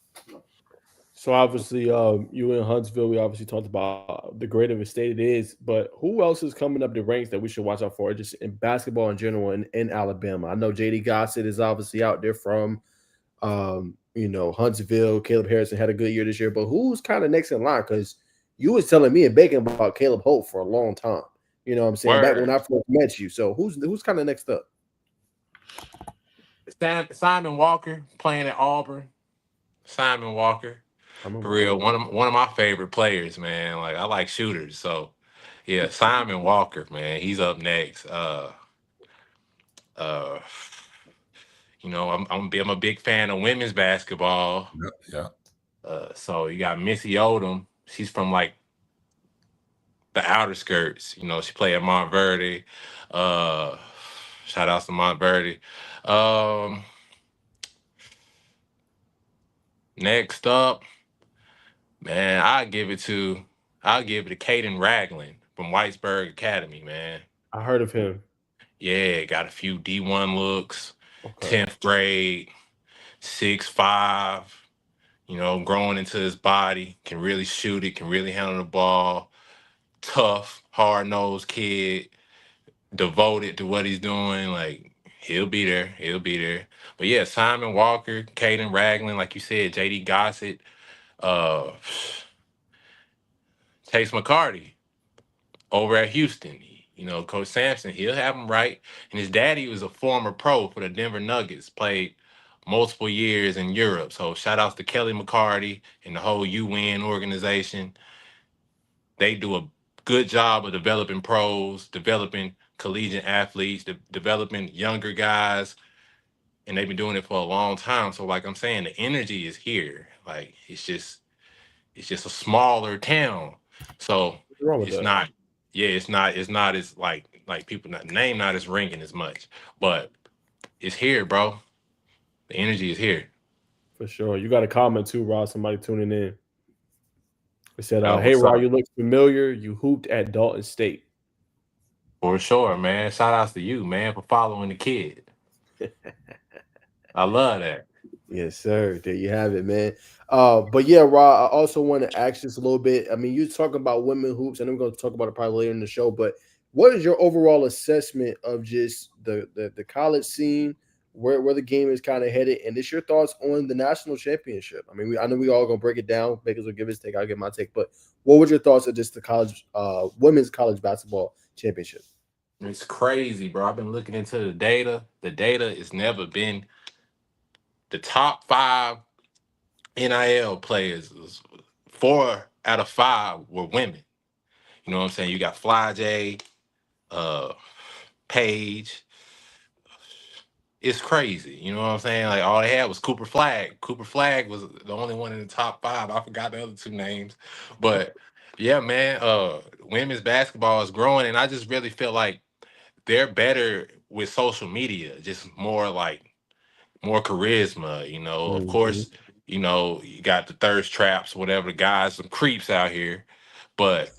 So obviously, you in Huntsville, we obviously talked about the great of a state it is, but who else is coming up the ranks that we should watch out for, just in basketball in general in Alabama? I know JD Gossett is obviously out there from, Huntsville. Caleb Harrison had a good year this year, but who's kind of next in line? Because you was telling me and Bacon about Caleb Holt for a long time. You know what I'm saying? Back when I first met you. So who's kind of next up? Simon Walker playing at Auburn. Simon Walker. For real, one of my favorite players, man. Like I like shooters, so yeah, Simon Walker, man. He's up next. Uh, I'm a big fan of women's basketball. Yeah. So you got Missy Odom. She's from like the outer skirts. She played at Montverde. Shout out to Montverde. Next up, man, I'll give it to Caden Ragland from Whitesburg Academy, man. I heard of him. Yeah, got a few D1 looks. Okay. 10th grade, 6'5", growing into his body, can really shoot it, can really handle the ball. Tough, hard-nosed kid, devoted to what he's doing. Like, he'll be there. He'll be there. But yeah, Simon Walker, Caden Ragland, like you said, JD Gossett, Chase McCarty over at Houston. Coach Sampson, he'll have him right. And his daddy was a former pro for the Denver Nuggets, played multiple years in Europe. So shout outs to Kelly McCarty and the whole UN organization. They do a good job of developing pros, developing collegiate athletes, developing younger guys. And they've been doing it for a long time. So like I'm saying, the energy is here. Like it's just a smaller town. So it's not, yeah, it's not as like people name not as ringing as much. But it's here, bro. The energy is here. For sure. You got a comment too, Rob. Somebody tuning in. They said, hey, Rob, you look familiar. You hooped at Dalton State. For sure, man. Shout outs to you, man, for following the kid. I love that. Yes, sir. There you have it, man. But yeah, Rob, I also want to ask this a little bit. I mean, you're talking about women hoops, and I'm going to talk about it probably later in the show, but what is your overall assessment of just the college scene, where the game is kind of headed, and just your thoughts on the national championship? I mean, I know we all gonna break it down. Bakers will give his take. I'll give my take. But what was your thoughts of just the college women's college basketball championship? It's crazy, bro. I've been looking into the data. The data has never been the top 5 NIL players. 4 out of 5 were women. You know what I'm saying? You got Fly J, Paige. It's crazy. You know what I'm saying? Like all they had was Cooper Flag. Cooper Flag was the only one in the top 5. I forgot the other 2 names. But yeah, man, women's basketball is growing, and I just really feel like they're better with social media, just more charisma, Of Mm-hmm. course, you got the thirst traps, whatever, the guys, some creeps out here. But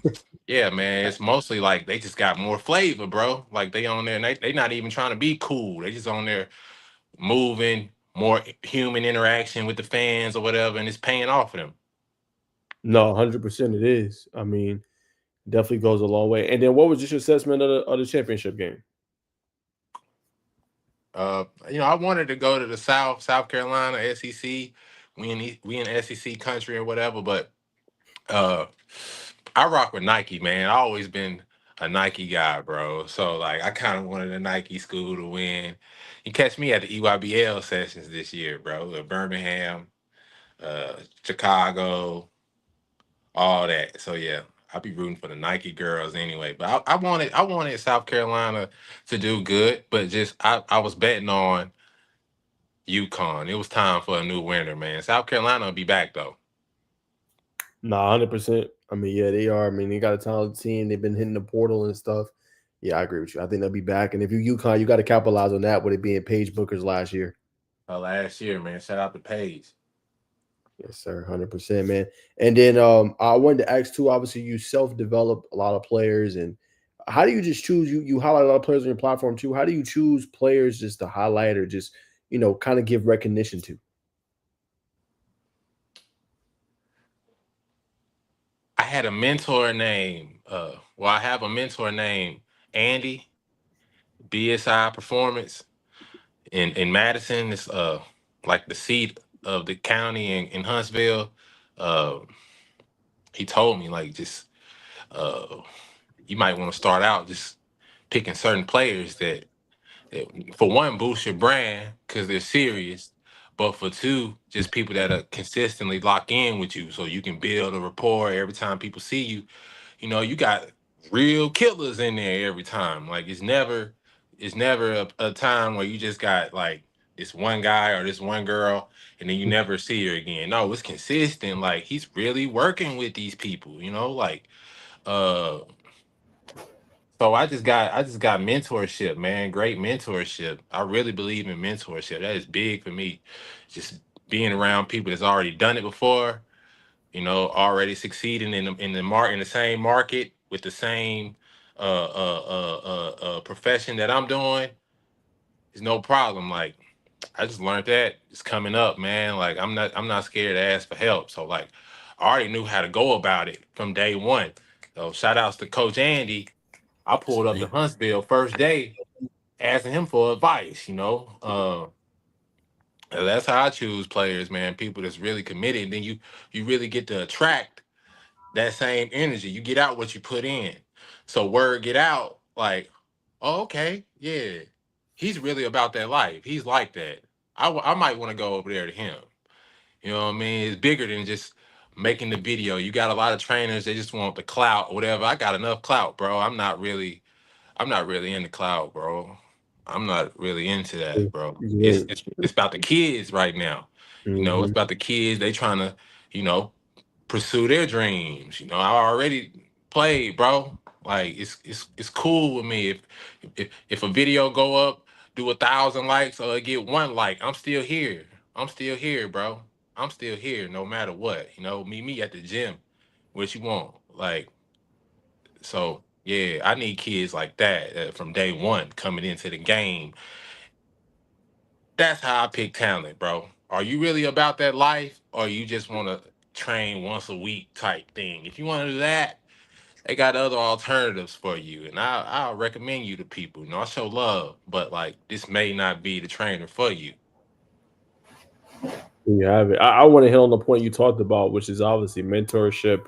yeah, man, it's mostly like they just got more flavor, bro. Like they on there and they not even trying to be cool. They just on there moving, more human interaction with the fans or whatever, and it's paying off for them. No, 100% it is. I mean, definitely goes a long way. And then, what was just your assessment of the championship game? I wanted to go to the South Carolina SEC. We in SEC country or whatever, but uh I rock with Nike, man. I always been a Nike guy, bro. So like I kind of wanted a Nike school to win. You catch me at the EYBL sessions this year, bro. Birmingham, Chicago, all that. So yeah, I'll be rooting for the Nike girls anyway. But I wanted South Carolina to do good, but just I was betting on UConn. It was time for a new winner, man. South Carolina will be back though. Nah, 100%. I mean, yeah, they are. I mean, they got a talented team. They've been hitting the portal and stuff. Yeah, I agree with you. I think they'll be back. And if you UConn, you got to capitalize on that with it being Paige Booker's last year. Last year, man. Shout out to Paige. Yes, sir. 100%, man. And then I wanted to ask too. Obviously, you self-develop a lot of players, and how do you just choose? You highlight a lot of players on your platform too. How do you choose players just to highlight or just kind of give recognition to? I had a mentor named I have a mentor named Andy, BSI Performance in Madison. It's like the seat of the county in Huntsville. Uh he told me like just uh you might want to start out just picking certain players that for one boost your brand because they're serious, but for two, just people that are consistently lock in with you so you can build a rapport every time people see you. You got real killers in there every time. Like it's never a time where you just got like this one guy or this one girl and then you never see her again. No, it's consistent. Like he's really working with these people, like uh so I just got mentorship, man. Great mentorship. I really believe in mentorship. That is big for me. Just being around people that's already done it before, already succeeding in the same market with the same profession that I'm doing is no problem. Like I just learned that it's coming up, man. Like I'm not scared to ask for help. So like I already knew how to go about it from day one. So shout outs to Coach Andy. I pulled up to Huntsville first day asking him for advice. That's how I choose players, man. People that's really committed. And then you really get to attract that same energy. You get out what you put in. So word get out, like, oh, okay, yeah, he's really about that life. He's like that. I might want to go over there to him. You know what I mean? It's bigger than just making the video. You got a lot of trainers, they just want the clout or whatever. I got enough clout, bro. I'm not really in the cloud, bro. I'm not really into that, bro. It's Yeah. it's it's about the kids right now. It's Mm-hmm. about the kids. They trying to, you know, pursue their dreams. I already played, bro. Like it's cool with me if a video go up, do 1,000 likes or get 1 like, I'm still here. I'm still here, bro. I'm still here no matter what. Meet me at the gym. What you want? Like so. Yeah, I need kids like that from day one coming into the game. That's how I pick talent, bro. Are you really about that life, or you just want to train once a week type thing? If you want to do that, they got other alternatives for you, and I'll recommend you to people. You know, I show love, but like this may not be the trainer for you. You have it. I want to hit on the point you talked about, which is obviously mentorship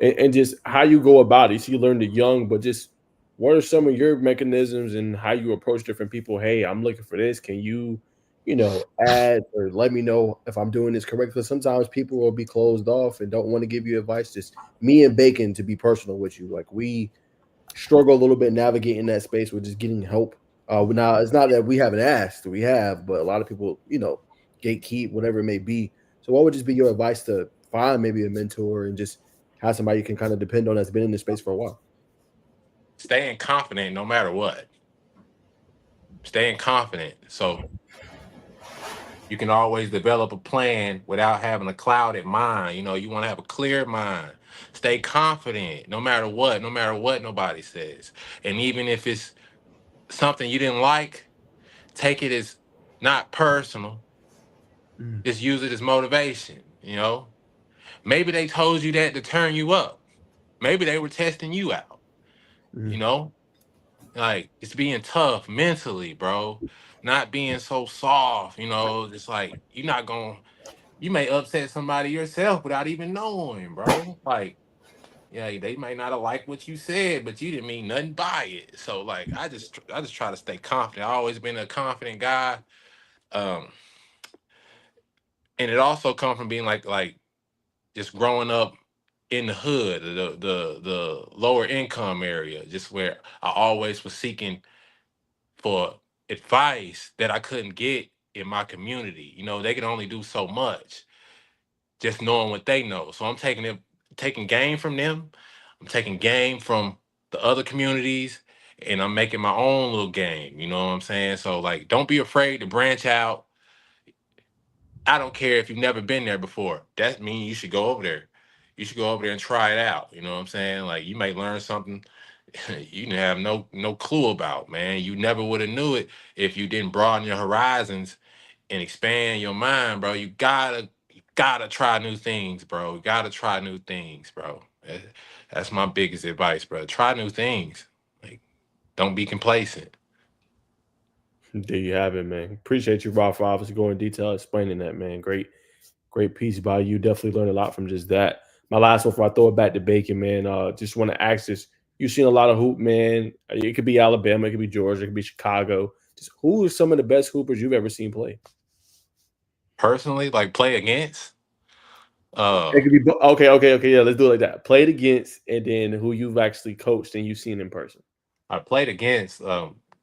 and just how you go about it. You see, you learned it young, but just what are some of your mechanisms and how you approach different people? Hey, I'm looking for this. Can you, add or let me know if I'm doing this correctly? Because sometimes people will be closed off and don't want to give you advice. Just me and Bacon, to be personal with you, like we struggle a little bit navigating that space with just getting help. Now it's not that we haven't asked, we have, but a lot of people, gatekeep, whatever it may be. So, what would just be your advice to find maybe a mentor and just have somebody you can kind of depend on that's been in this space for a while? Staying confident no matter what. Staying confident. So you can always develop a plan without having a clouded mind. You know, you want to have a clear mind. Stay confident no matter what nobody says. And even if it's something you didn't like, take it as not personal. Mm. Just use it as motivation, you know? Maybe they told you that to turn you up. Maybe they were testing you out, you Mm. know? Like, it's being tough mentally, bro. Not being so soft, you know? It's like, you may upset somebody yourself without even knowing, bro. Like, yeah, they might not have liked what you said, but you didn't mean nothing by it. So, like, I just try to stay confident. I always been a confident guy. Um, and it also comes from being like just growing up in the hood, the lower income area, just where I always was seeking for advice that I couldn't get in my community. You know, they can only do so much just knowing what they know. So I'm taking game from them. I'm taking game from the other communities, and I'm making my own little game. You know what I'm saying? So like, don't be afraid to branch out. I don't care if you've never been there before. That means you should go over there. You should go over there and try it out. You know what I'm saying? Like you might learn something you didn't have no clue about, man. You never would have knew it if you didn't broaden your horizons and expand your mind, bro. You gotta try new things, bro. You gotta try new things, bro. That's my biggest advice, bro. Try new things. Like, don't be complacent. There you have it, man. Appreciate you, Rob, for obviously going in detail explaining that, man. Great piece by you. Definitely learned a lot from just that. My last one before I throw it back to Bacon, man. Just want to ask this. You've seen a lot of hoop, man. It could be Alabama, it could be Georgia, it could be Chicago. Just who are some of the best hoopers you've ever seen play? Personally, like play against. It Uh, could be okay. Yeah, let's do it like that. Played against, and then who you've actually coached and you've seen in person. I played against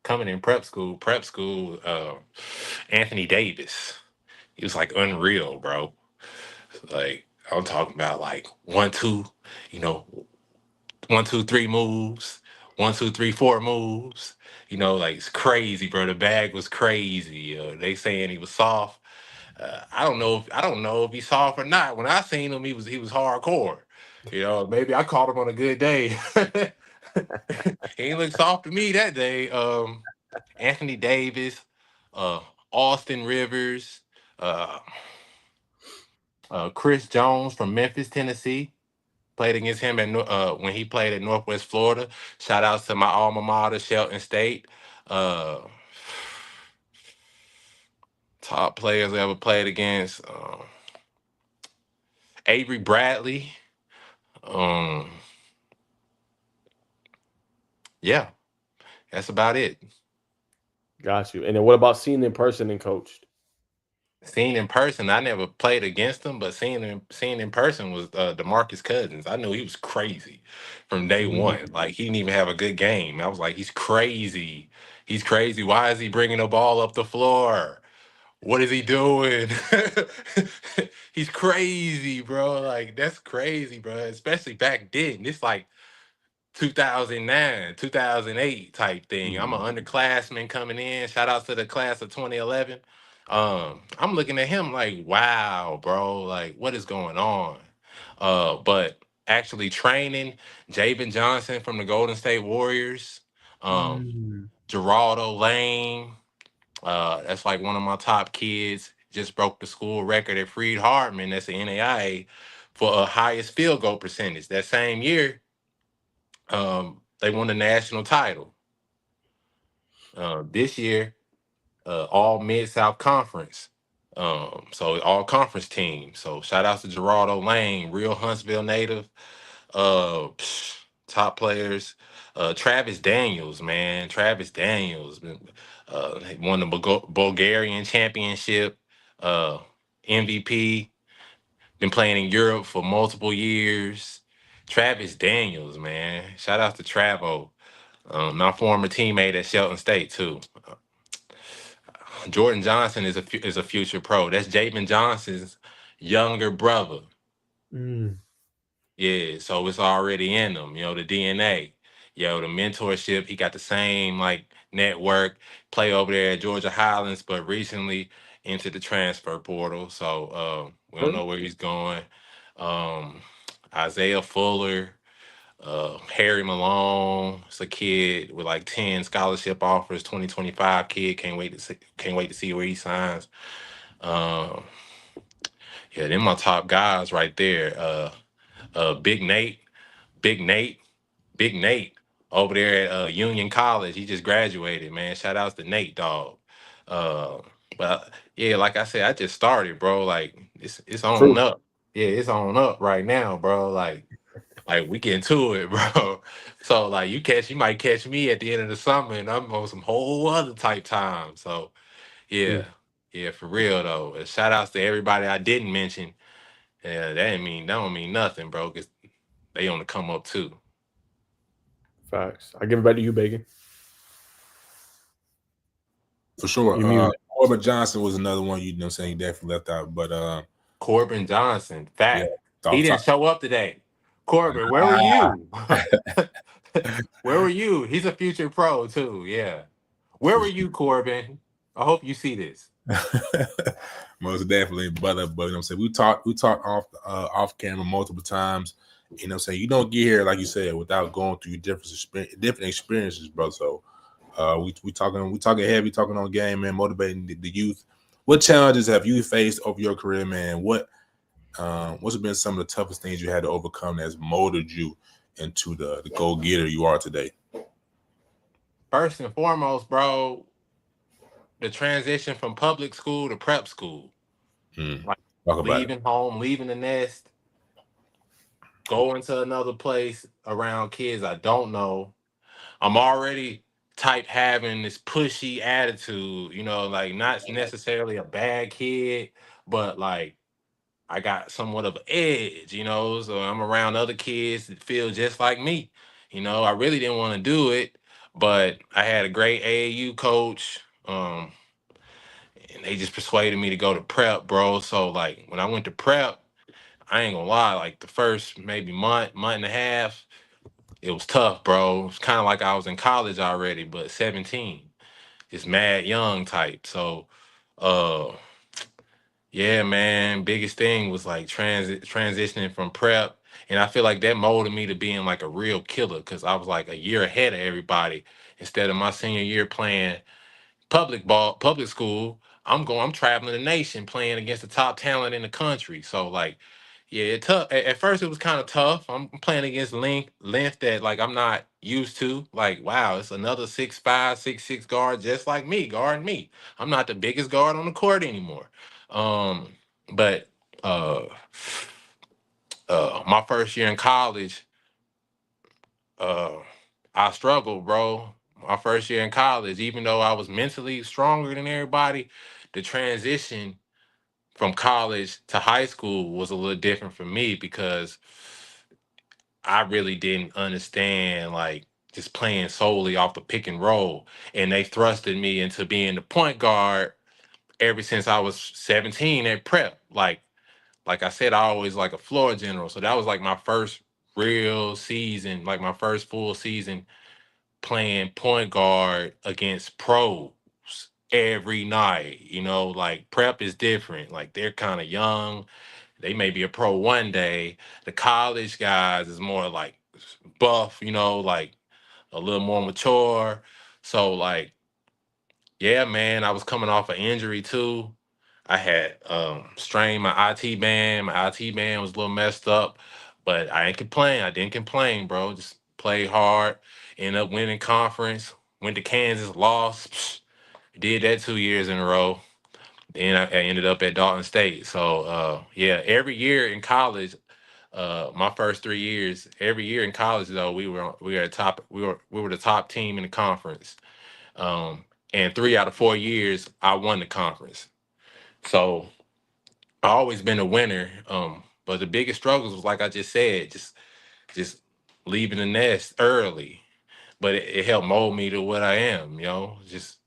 coming in prep school. Anthony Davis. He was like unreal, bro. Like I'm talking about like 1, 2, you know, 1, 2, 3 moves, 1, 2, 3, 4 moves. You know, like it's crazy, bro. The bag was crazy. They saying he was soft. I don't know if he's soft or not. When I seen him, he was hardcore. You know, maybe I caught him on a good day. He ain't look soft to me that day. Anthony Davis, uh, Austin Rivers, uh, Chris Jones from Memphis, Tennessee. Played against him when he played at Northwest Florida. Shout outs to my alma mater, Shelton State. Uh, top players I ever played against. Avery Bradley. Um, yeah, that's about it. Got you. And then what about seeing in person and coached? Seen in person, I never played against him, but seeing in person was DeMarcus Cousins. I knew he was crazy from day one. Like he didn't even have a good game. I was like, he's crazy. He's crazy. Why is he bringing the ball up the floor? What is he doing? He's crazy, bro. Like that's crazy, bro. Especially back then. It's like 2009, 2008 type thing. I'm an underclassman coming in. Shout out to the class of 2011. I'm looking at him like, wow, bro, like what is going on? But actually training Javen Johnson from the Golden State Warriors, um, Mm. Geraldo Lane. That's like one of my top kids. Just broke the school record at Freed Hartman. That's the NAIA for a highest field goal percentage. That same year, They won the national title. This year, all Mid-South Conference. So all conference teams. So shout out to Gerardo Lane, real Huntsville native. Top players. Travis Daniels, man. Travis Daniels won the Bulgarian championship. MVP. Been playing in Europe for multiple years. Travis Daniels, man. Shout out to Travo. My former teammate at Shelton State too. Jordan Johnson is a future pro. That's Jamin Johnson's younger brother. Yeah, so it's already in them, the DNA. The mentorship, he got the same like network, play over there at Georgia Highlands, but recently into the transfer portal. So we don't know where he's going. Isaiah Fuller, Harry Malone, it's a kid with like 10 scholarship offers, 2025 kid. Can't wait to see where he signs. Yeah, they're my top guys right there. Big Nate. Big Nate, Big Nate over there at Union College. He just graduated, man. Shout outs to Nate, dog. Uh, but yeah, like I said, I just started, bro. Like it's on up. Yeah, it's on up right now, bro. Like we get into it, bro. So like you might catch me at the end of the summer, and I'm on some whole other type time. So yeah, for real though. Shout outs to everybody I didn't mention. Yeah, that don't mean nothing, bro. Cause they on the come up too. Facts. I give it back to you, Bacon. For sure. Corbin Johnson was another one, you know what I'm saying, he definitely left out. But Corbin Johnson, fact. Yeah, he didn't show up today. Corbin, where were you? Where were you? He's a future pro too. Yeah. Where were you, Corbin? I hope you see this. Most definitely, but you know what I'm saying, we talked off camera multiple times. You know what I'm saying, you don't get here, like you said, without going through different experiences, bro. So we talking heavy, talking on game, man, motivating the youth. What challenges have you faced over your career, man? What's been some of the toughest things you had to overcome that's molded you into the go-getter you are today? First and foremost, bro, the transition from public school to prep school. Like leaving home, leaving the nest, going to another place around kids I don't know. I'm already type having this pushy attitude, like not necessarily a bad kid, but like I got somewhat of an edge, so I'm around other kids that feel just like me. I really didn't want to do it, but I had a great AAU coach, and they just persuaded me to go to prep, bro. So like when I went to prep, I ain't gonna lie, like the first maybe month and a half, it was tough, bro. It was kind of like I was in college already, but 17, just mad young type. So, yeah, man, biggest thing was like transitioning from prep. And I feel like that molded me to being like a real killer because I was like a year ahead of everybody. Instead of my senior year playing public school, I'm traveling the nation playing against the top talent in the country. So like, yeah, tough. At first it was kind of tough. I'm playing against length that like I'm not used to. Like, wow, it's another 6'5", 6'6" guard just like me, guarding me. I'm not the biggest guard on the court anymore. But my first year in college, I struggled, bro. My first year in college, even though I was mentally stronger than everybody, the transition from college to high school was a little different for me because I really didn't understand like just playing solely off the pick and roll. And they thrusted me into being the point guard ever since I was 17 at prep. Like I said, I always like a floor general. So that was like my first real season, like my first full season playing point guard against pros every night. Like prep is different. Like they're kind of young. They may be a pro one day. The college guys is more like buff, like a little more mature. So like, yeah, man, I was coming off an injury too. I had strained my IT band. My IT band was a little messed up, but I didn't complain, bro. Just played hard, ended up winning conference, went to Kansas, lost, did that 2 years in a row. Then I ended up at Dalton State. So yeah, every year in college, my first 3 years, every year in college though, we were top we were the top team in the conference. And 3 out of 4 years, I won the conference. So I always been a winner. But the biggest struggles was like I just said, just leaving the nest early. But it helped mold me to what I am, just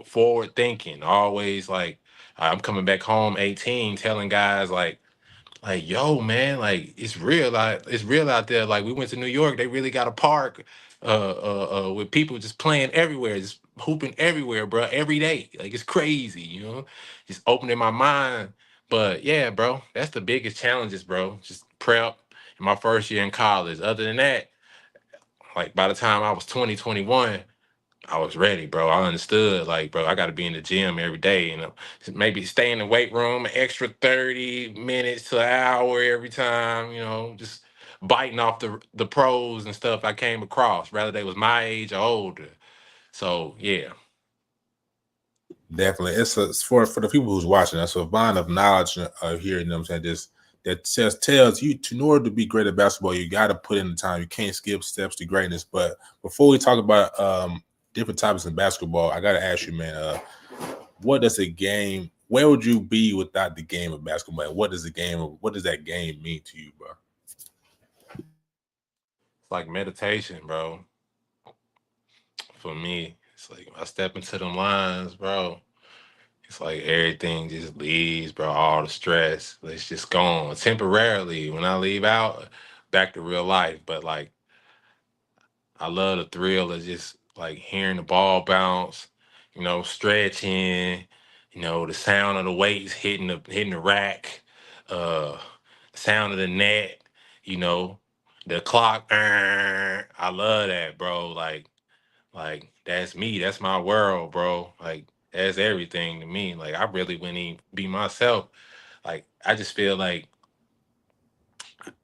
forward thinking. Always like I'm coming back home 18, telling guys like, yo, man, like it's real. Like it's real out there. Like we went to New York, they really got a park with people just playing everywhere, just hooping everywhere, bro, every day. Like it's crazy, just opening my mind. But yeah, bro, that's the biggest challenges, bro. Just prep in my first year in college. Other than that, like by the time I was 20, 21, I was ready, bro. I understood, like, bro, I got to be in the gym every day, maybe stay in the weight room an extra 30 minutes to an hour every time, just biting off the pros and stuff I came across, whether they was my age or older. So, yeah. Definitely. It's for the people who's watching, that's a vine of knowledge here, what I'm saying? That tells you in order to be great at basketball, you got to put in the time. You can't skip steps to greatness. But before we talk about different topics in basketball, I got to ask you, man, what does where would you be without the game of basketball? What does that game mean to you, bro? It's like meditation, bro. For me, it's like I step into them lines, bro. It's like everything just leaves, bro. All the stress, it's just gone temporarily. When I leave out, back to real life. But like, I love the thrill of just like hearing the ball bounce, stretching, the sound of the weights hitting the rack, the sound of the net, you know, the clock. I love that, bro. Like that's me. That's my world, bro. Like that's everything to me. Like I really wouldn't even be myself. Like I just feel like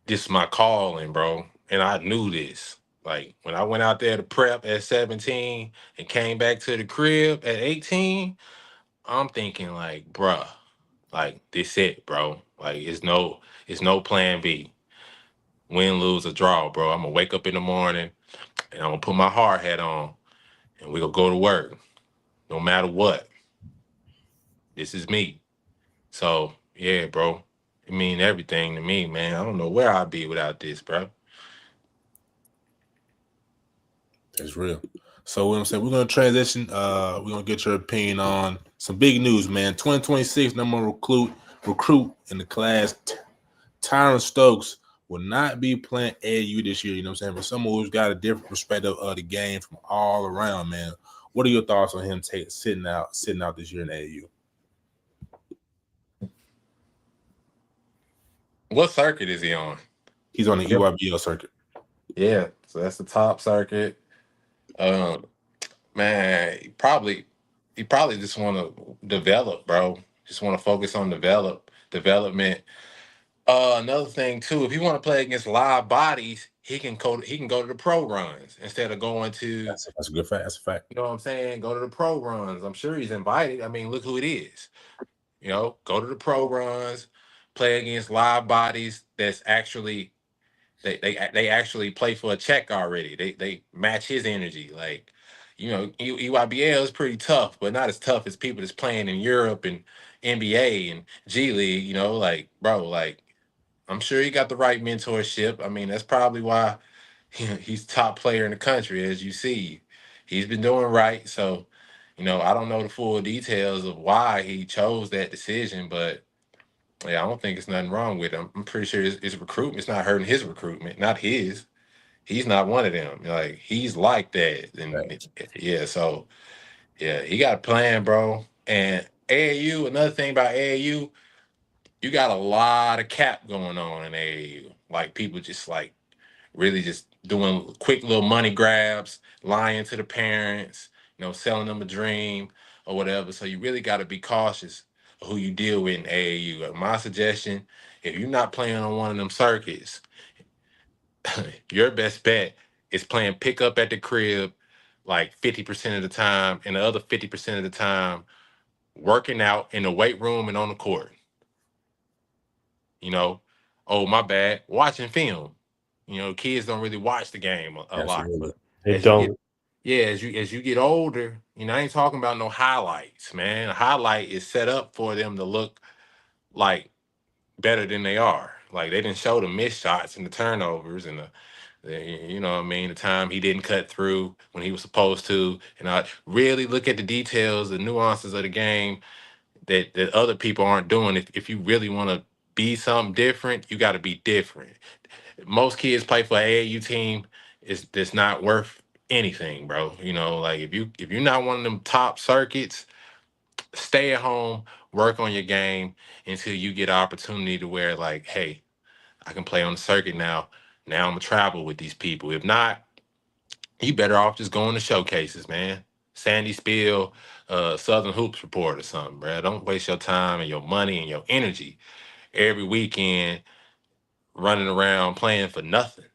this is my calling, bro. And I knew this. Like when I went out there to prep at 17 and came back to the crib at 18, I'm thinking like, bruh, like this it, bro. Like it's no plan B. Win, lose, or draw, bro. I'm gonna wake up in the morning and I'm gonna put my hard hat on and we gonna go to work. No matter what. This is me. So yeah, bro. It mean everything to me, man. I don't know where I'd be without this, bro. That's real. So what I'm saying, we're gonna transition. We're gonna get your opinion on some big news, man. 2026 number one recruit in the class, Tyran Stokes, will not be playing AAU this year. You know what I'm saying? For someone who's got a different perspective of the game from all around, man. What are your thoughts on him sitting out this year in AAU? What circuit is he on? He's on the EYBL circuit. Yeah, so that's the top circuit. Man, he probably just want to develop, bro. Just want to focus on development. Another thing too, if he want to play against live bodies, he can go to the pro runs instead of going to. That's a good fact. That's a fact. You know what I'm saying? Go to the pro runs. I'm sure he's invited. I mean, look who it is. Go to the pro runs, play against live bodies that's actually they actually play for a check already. They match his energy. Like, EYBL is pretty tough, but not as tough as people that's playing in Europe and NBA and G League. Like, bro, like I'm sure he got the right mentorship. I mean, that's probably why he's top player in the country, as you see. He's been doing right. So, I don't know the full details of why he chose that decision, but yeah, I don't think it's nothing wrong with him. I'm pretty sure his recruitment's not hurting his recruitment, not his. He's not one of them. Like he's like that, and yeah. So yeah, he got a plan, bro. And AAU, another thing about AAU, you got a lot of cap going on in AAU. Like people just like really just doing quick little money grabs, lying to the parents, selling them a dream or whatever. So you really got to be cautious of who you deal with in AAU. My suggestion, if you're not playing on one of them circuits, your best bet is playing pickup at the crib like 50% of the time, and the other 50% of the time working out in the weight room and on the court. You know, oh my bad, watching film. You know, kids don't really watch the game a lot, Absolutely. but They as you don't. get as you get older, you know, I ain't talking about no highlights, man. A highlight is set up for them to look like better than they are. Like they didn't show the missed shots and the turnovers and you know what I mean, the time he didn't cut through when he was supposed to, and I really look at the details, the nuances of the game that other people aren't doing. If you really want to be something different, you got to be different. Most kids play for an AAU team is that's not worth anything, bro. You know, like if you're not one of them top circuits, stay at home, work on your game until you get an opportunity to where like, hey, I can play on the circuit now. Now I'm gonna travel with these people. If not, you better off just going to showcases, man. Sandy Spill, Southern Hoops Report or something, bro. Don't waste your time and your money and your energy every weekend running around playing for nothing.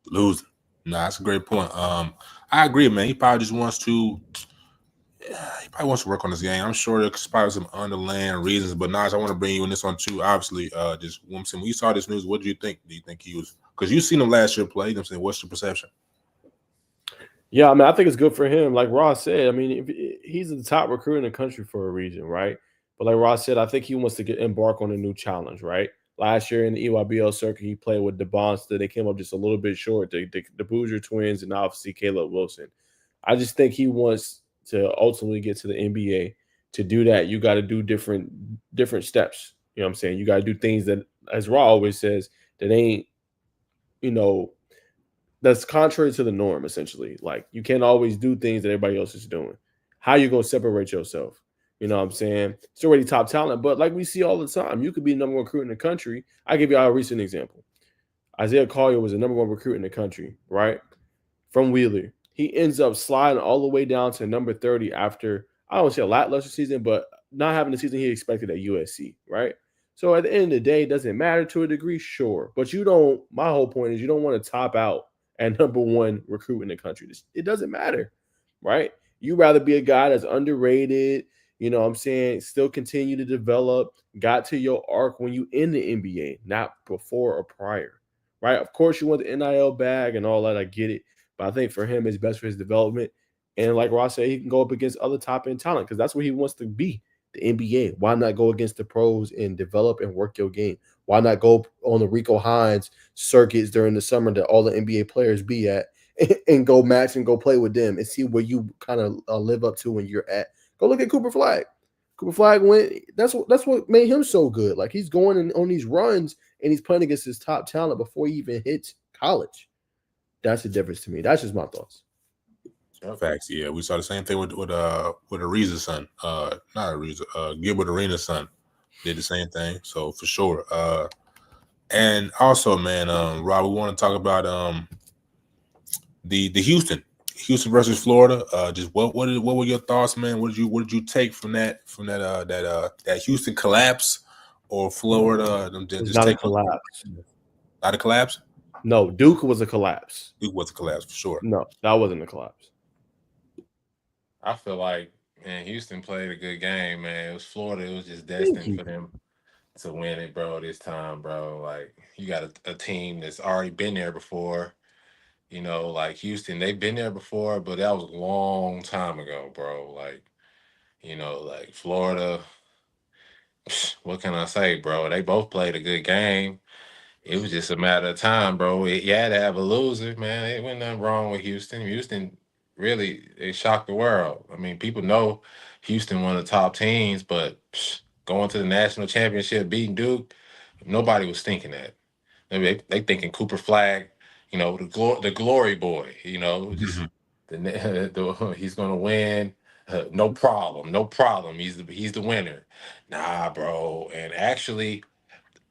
Losing. No, that's a great point. I agree, man. He probably just wants to. He probably wants to work on this game. I'm sure there's probably some underlying reasons, but Najeh, I want to bring you in this one too. Obviously, just when you saw this news, what do you think? Do you think he was? Because you seen him last year play. You know what I'm saying, what's your perception? Yeah, I mean, I think it's good for him. Like Ross said, I mean, he's the top recruit in the country for a reason, right? But like Ross said, I think he wants to embark on a new challenge, right? Last year in the EYBL circuit, he played with DeBonsta. They came up just a little bit short. The Boozer twins and obviously Caleb Wilson. I just think he wants to ultimately get to the NBA. To do that, you got to do different steps. You know what I'm saying? You got to do things that, as Raw always says, that ain't, you know, that's contrary to the norm, essentially. Like, you can't always do things that everybody else is doing. How you going to separate yourself? You know what I'm saying? It's already top talent, but like we see all the time, you could be the number one recruit in the country. I give you a recent example. Isaiah Collier was the number one recruit in the country, right? From Wheeler. He ends up sliding all the way down to number 30 after, I don't say a lackluster season, but not having the season he expected at USC, right? So at the end of the day, it doesn't matter to a degree, sure. But you don't, my whole point is you don't want to top out and number one recruit in the country. It doesn't matter, right? You rather be a guy that's underrated, you know what I'm saying, still continue to develop, got to your arc when you in the NBA, not before or prior, right? Of course, you want the NIL bag and all that. I get it. But I think for him, it's best for his development. And like Ross said, he can go up against other top end talent because that's where he wants to be, the NBA. Why not go against the pros and develop and work your game? Why not go on the Rico Hines circuits during the summer that all the NBA players be at and go match and go play with them and see where you kind of live up to when you're at? Go look at Cooper Flag. Cooper Flag went. That's what made him so good. Like, he's going on these runs and he's playing against his top talent before he even hits college. That's the difference to me. That's just my thoughts. Facts. Yeah, we saw the same thing with Ariza's son. Not Ariza, Gilbert Arenas' son did the same thing. So for sure. And also, man, Rob, we want to talk about the Houston versus Florida. Just what were your thoughts, man? What did you take from that Houston collapse or Florida? It's not a collapse. Not a collapse? No, Duke was a collapse. Duke was a collapse for sure. No, that wasn't a collapse. I feel like, man, Houston played a good game, man. It was Florida. It was just destined for them to win it, bro, this time, bro. Like, you got a team that's already been there before. You know, like Houston, they've been there before, but that was a long time ago, bro. Like, you know, like Florida, what can I say, bro? They both played a good game. It was just a matter of time, bro. You had to have a loser, man. It wasn't nothing wrong with Houston. Houston really, they shocked the world. I mean, people know Houston one of the top teams, but going to the national championship, beating Duke, nobody was thinking that. They thinking Cooper Flag, you know, the glory boy, you know, just he's gonna win. No problem, no problem. He's the winner. Nah, bro. And actually,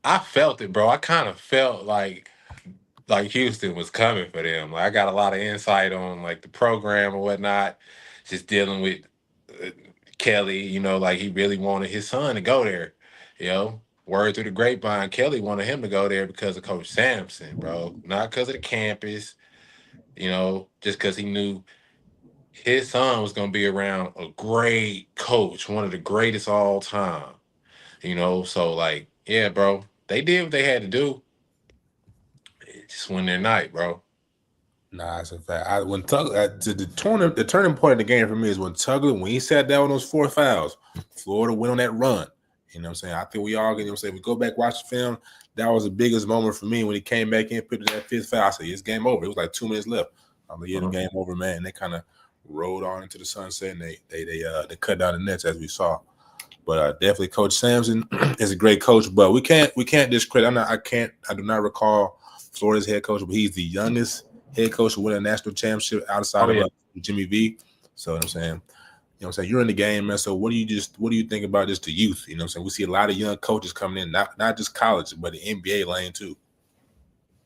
I felt it, bro. I kind of felt like Houston was coming for them. Like, I got a lot of insight on like the program or whatnot. Just dealing with Kelly, you know, like he really wanted his son to go there, you know. word through the grapevine, Kelly wanted him to go there because of Coach Sampson, bro. Not because of the campus, just because he knew his son was going to be around a great coach, one of the greatest all time. So like, yeah, bro, they did what they had to do. It just won their night, bro. Nah, it's a fact. When Tugler, the turning point of the game for me is when he sat down on those 4 fouls, Florida went on that run. You know what I'm saying? I think we all, we go back, watch the film. That was the biggest moment for me when he came back in, put that 5th foul. I said, it's game over. It was like 2 minutes left. I'm like, yeah, the game over, man. And they kind of rolled on into the sunset, and they cut down the nets as we saw. But definitely, Coach Sampson is a great coach. But we can't discredit. I do not recall Florida's head coach, but he's the youngest head coach to win a national championship outside of Jimmy V. So I'm saying, you're in the game, man. So what do you think about just the youth? You know what I'm saying? We see a lot of young coaches coming in, not just college, but the NBA lane too.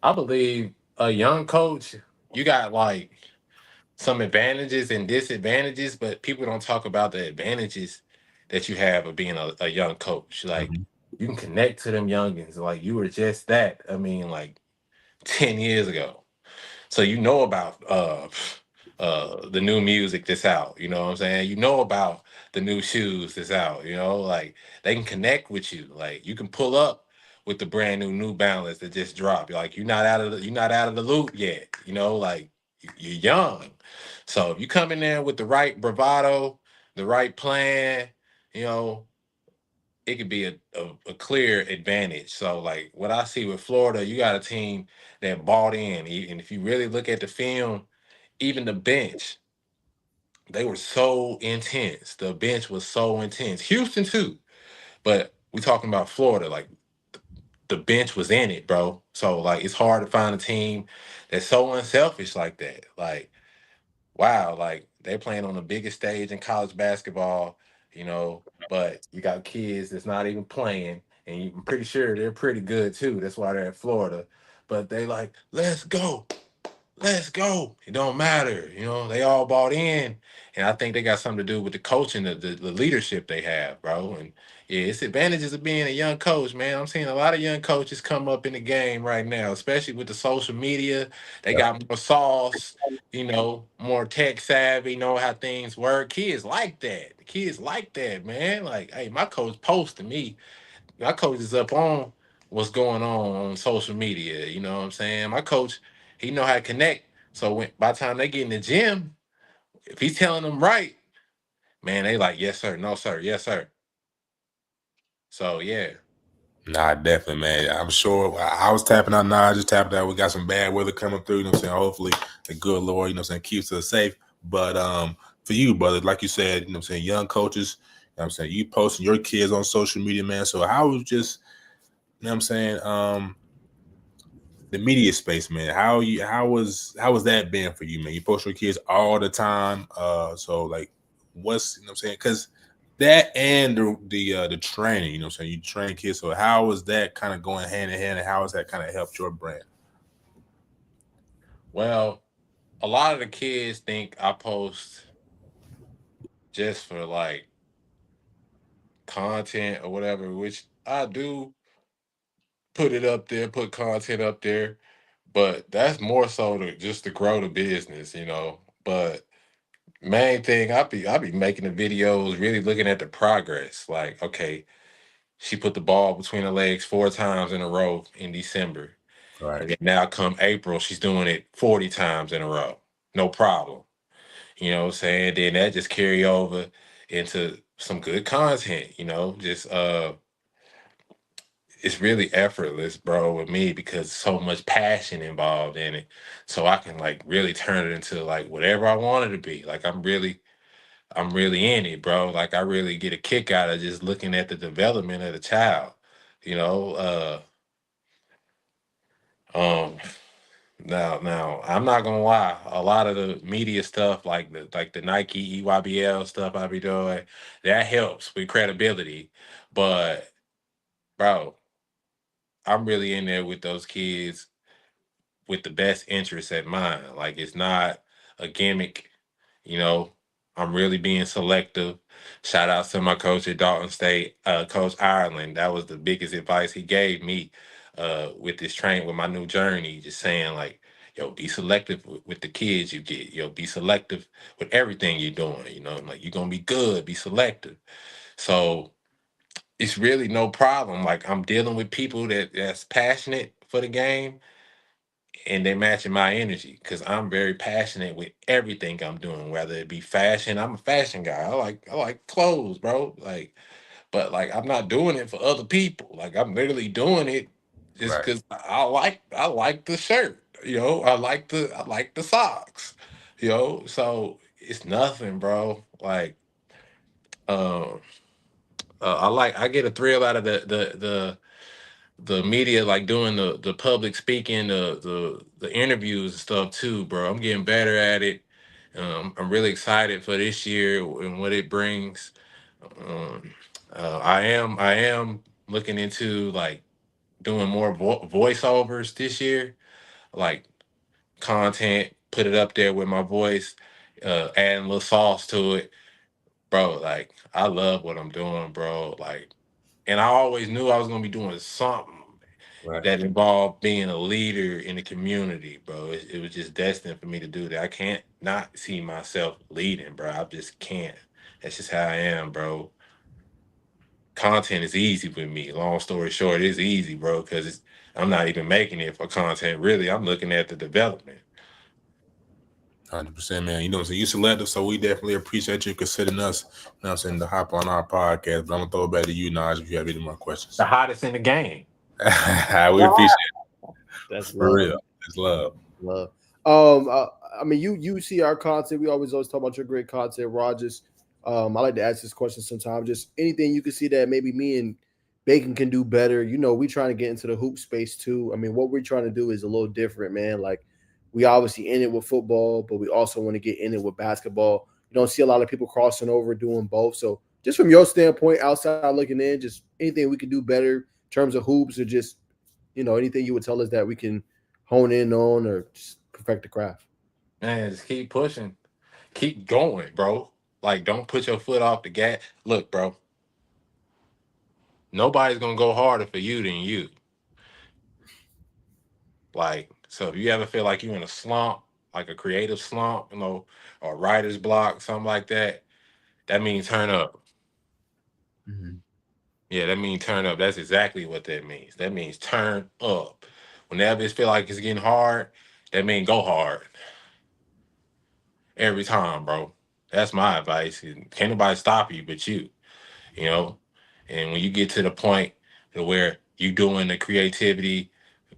I believe a young coach, you got like some advantages and disadvantages, but people don't talk about the advantages that you have of being a young coach. Like you can connect to them youngins. Like you were just that. I mean, like 10 years ago. So you know about the new music that's out, you know what I'm saying? You know about the new shoes that's out, like they can connect with you. Like you can pull up with the brand New Balance that just dropped. Like you're not out of the loop yet, like you're young. So if you come in there with the right bravado, the right plan, it could be a clear advantage. So like what I see with Florida, you got a team that bought in. And if you really look at the film, even the bench, they were so intense. The bench was so intense. Houston too. But we talking about Florida, like the bench was in it, bro. So like it's hard to find a team that's so unselfish like that. Like, wow, like they playing on the biggest stage in college basketball, but you got kids that's not even playing, and I'm pretty sure they're pretty good too. That's why they're at Florida. But they like, let's go. Let's go. It don't matter. They all bought in. And I think they got something to do with the coaching, the leadership they have, bro. And yeah, it's advantages of being a young coach, man. I'm seeing a lot of young coaches come up in the game right now, especially with the social media. They got more sauce, more tech savvy, know how things work. Kids like that. Kids like that, man. Like, hey, my coach posted me. My coach is up on what's going on social media. You know what I'm saying? My coach, he know how to connect. So by the time they get in the gym, if he's telling them right, man, they like, yes, sir, no, sir, yes, sir. So yeah. Nah, definitely, man. I'm sure I was tapping out now. I just tapped out. We got some bad weather coming through, hopefully the good Lord, keeps us safe. But for you, brother, like you said, young coaches, you posting your kids on social media, man. So how was just, the media space, man? How was that been for you, man? You post your kids all the time. So like what's because that and the training, you train kids. So how is that kind of going hand in hand, and how has that kind of helped your brand? Well, a lot of the kids think I post just for like content or whatever, which I do put it up there, put content up there, but that's more so just to grow the business, But main thing, I be making the videos, really looking at the progress. Like, okay, she put the ball between her legs 4 times in a row in December. Right. And then now come April, she's doing it 40 times in a row. No problem. You know what I'm saying? Then that just carry over into some good content, just it's really effortless, bro, with me because so much passion involved in it. So I can like really turn it into like whatever I want it to be. Like I'm really in it, bro. Like I really get a kick out of just looking at the development of the child. You know, um now I'm not gonna lie, a lot of the media stuff like the Nike EYBL stuff I be doing, that helps with credibility. But bro, I'm really in there with those kids with the best interests at mind. Like it's not a gimmick, you know. I'm really being selective. Shout out to my coach at Dalton State, Coach Ireland. That was the biggest advice he gave me with this with my new journey. Just saying like, yo, be selective with the kids you get. Yo, be selective with everything you're doing. You know, like you're gonna be good. Be selective. So it's really no problem. Like I'm dealing with people that's passionate for the game and they matching my energy because I'm very passionate with everything I'm doing, whether it be fashion. I'm a fashion guy. I like clothes, bro. Like, but like I'm not doing it for other people. Like I'm literally doing it just because I like the shirt. You know, I like the socks. You know, so it's nothing, bro. Like, um, I get a thrill out of the media, like doing the public speaking, the interviews and stuff too, bro. I'm getting better at it. I'm really excited for this year and what it brings. Um, I am looking into like doing more voiceovers this year, like content, put it up there with my voice, adding a little sauce to it, bro. Like I love what I'm doing, bro. Like, and I always knew I was gonna be doing something that involved being a leader in the community, bro. It was just destined for me to do that. I can't not see myself leading, bro. I just can't. That's just how I am, bro. Content is easy with me. Long story short, it's easy, bro, because I'm not even making it for content. Really, I'm looking at the development. 100%, man. You know what I'm saying? You selective, so we definitely appreciate you considering us, you know what I'm saying, to hop on our podcast. But I'm going to throw it back to you, Naj, if you have any more questions. The hottest in the game. We appreciate it. That's for love. real. That's love. Love. I mean, you see our content. We always talk about your great content, Rogers. I like to ask this question sometimes. Just anything you can see that maybe me and Bacon can do better. You know, we trying to get into the hoop space too. I mean, what we're trying to do is a little different, man. Like we obviously in it with football, but we also want to get in it with basketball. You don't see a lot of people crossing over doing both. So just from your standpoint, outside looking in, just anything we can do better in terms of hoops or just, you know, anything you would tell us that we can hone in on or just perfect the craft. Man, just keep pushing. Keep going, bro. Like, don't put your foot off the gas. Look, bro. Nobody's gonna go harder for you than you. Like, so if you ever feel like you're in a slump, like a creative slump, you know, or writer's block, something like that, that means turn up. Mm-hmm. Yeah, that means turn up. That's exactly what that means. That means turn up. Whenever it feel like it's getting hard, that means go hard. Every time, bro. That's my advice. Can't nobody stop you but you, you know? And when you get to the point where you doing the creativity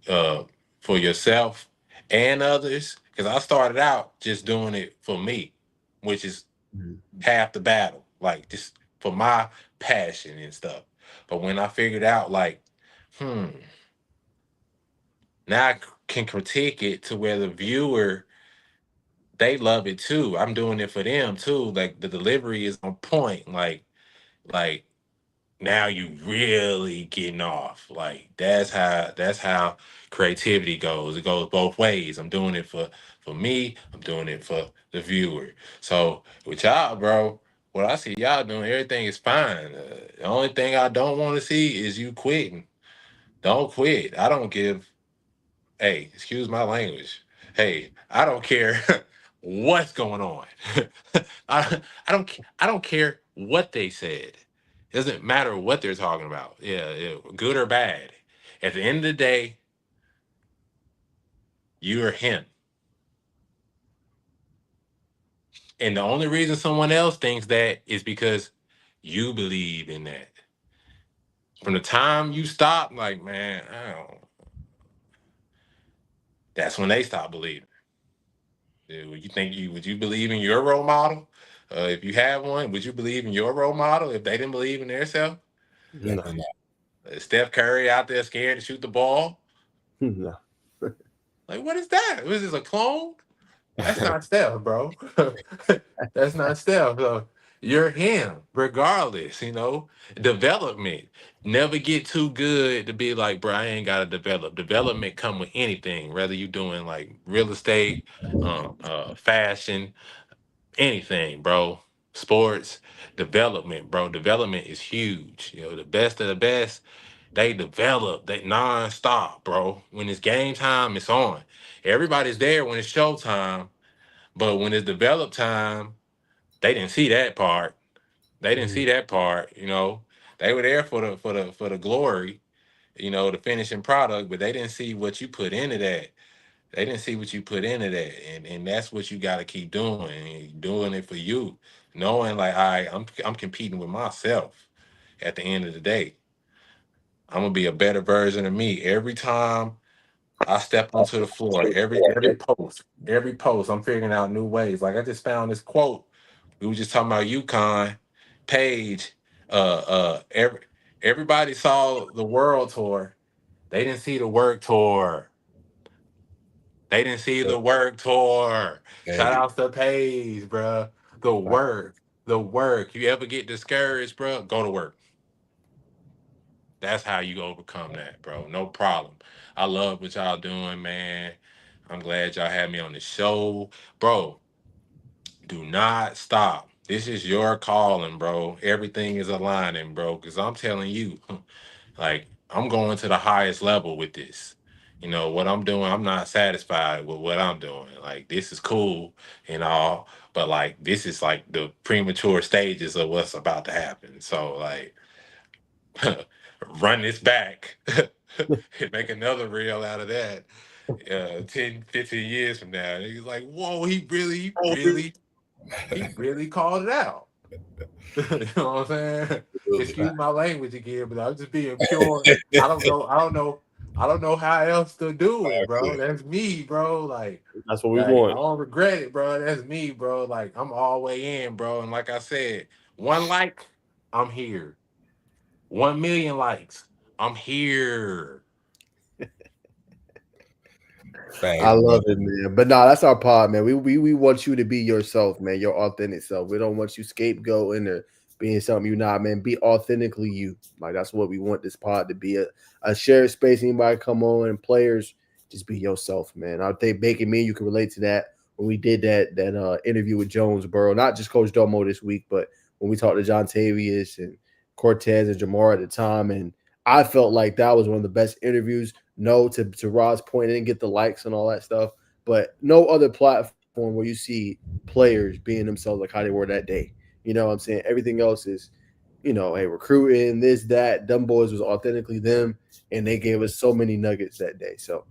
for yourself and others, because I started out just doing it for me, which is half the battle, like just for my passion and stuff. But when I figured out, like, now I can critique it to where the viewer, they love it too. I'm doing it for them too. Like the delivery is on point. Like now you really getting off. Like that's how creativity goes. It goes both ways. I'm doing it for me. I'm doing it for the viewer. So with y'all, bro, what I see y'all doing, everything is fine. The only thing I don't want to see is you quitting. Don't quit. I don't give. Hey, excuse my language. Hey, I don't care what's going on. I don't care what they said. It doesn't matter what they're talking about. Yeah, good or bad. At the end of the day, you're him. And the only reason someone else thinks that is because you believe in that. From the time you stop, like, man, I don't, that's when they stop believing. Would you believe in your role model? If you have one, would you believe in your role model if they didn't believe in themselves? Exactly. Steph Curry out there scared to shoot the ball? No. Like, what is that? Was this a clone? That's not Steph, bro. That's not Steph. You're him, regardless, you know. Development. Never get too good to be like, bro, I ain't gotta develop. Development come with anything, whether you doing like real estate, fashion, anything, bro. sports development, bro. Development is huge. You know, the best of the best, they develop, they nonstop, bro. When it's game time, it's on. Everybody's there when it's showtime, but when it's develop time, they didn't see that part. They didn't see that part, you know. They were there for the glory, you know, the finishing product, but they didn't see what you put into that. They didn't see what you put into that, and that's what you got to keep doing. And doing it for you, knowing like I'm competing with myself. At the end of the day, I'm gonna be a better version of me every time I step onto the floor. Every post, I'm figuring out new ways. Like I just found this quote. We were just talking about UConn page. Everybody saw the world tour. They didn't see the work tour. They didn't see the work tour. Shout out to Paige, bro. The work, the work. You ever get discouraged, bro? Go to work. That's how you overcome that, bro. No problem. I love what y'all doing, man. I'm glad y'all had me on the show, bro. Do not stop. This is your calling, bro. Everything is aligning, bro. Because I'm telling you, like, I'm going to the highest level with this. You know, what I'm doing, I'm not satisfied with what I'm doing. Like, this is cool and all, but, like, this is, like, the premature stages of what's about to happen. So, like, run this back and make another reel out of that 10, 15 years from now. And he's like, whoa, he really called it out. You know what I'm saying? Excuse my language again, but I'm just being pure. I don't know how else to do it, bro. That's me, bro. Like that's what we I want. don't regret it, bro. That's me, bro. Like I'm all the way in, bro. And like I said, 1 like, I'm here. 1 million likes, I'm here. I love it, man. But nah, that's our pod, man. We want you to be yourself, man, your authentic self. We don't want you scapegoating or being something you're not, man. Be authentically you. Like that's what we want this pod to be, a shared space. Anybody come on and players, just be yourself, man. I think Bacon, me, you can relate to that when we did that interview with Jonesboro, not just Coach Domo this week, but when we talked to John Tavius and Cortez and Jamar at the time, and I felt like that was one of the best interviews. No, to Rod's point, I didn't get the likes and all that stuff, but no other platform where you see players being themselves like how they were that day. You know what I'm saying? Everything else is, you know, hey, recruiting, this, that. Them boys was authentically them, and they gave us so many nuggets that day. So